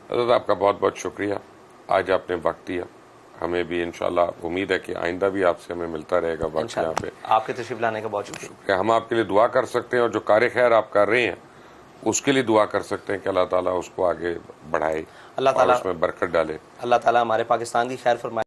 حضرت آپ کا بہت بہت شکریہ, آج آپ نے وقت دیا. ہمیں بھی انشاءاللہ امید ہے کہ آئندہ بھی آپ سے ہمیں ملتا رہے گا وقت یہاں پہ. آپ کے تشریف لانے کا بہت شکریہ. ہم آپ کے لیے دعا کر سکتے ہیں, اور جو کار خیر آپ کر رہے ہیں اس کے لیے دعا کر سکتے ہیں کہ اللہ تعالیٰ اس کو آگے بڑھائے, اللہ تعالیٰ اس میں برکت ڈالے. اللہ تعالیٰ ہمارے پاکستان کی خیر فرمائے.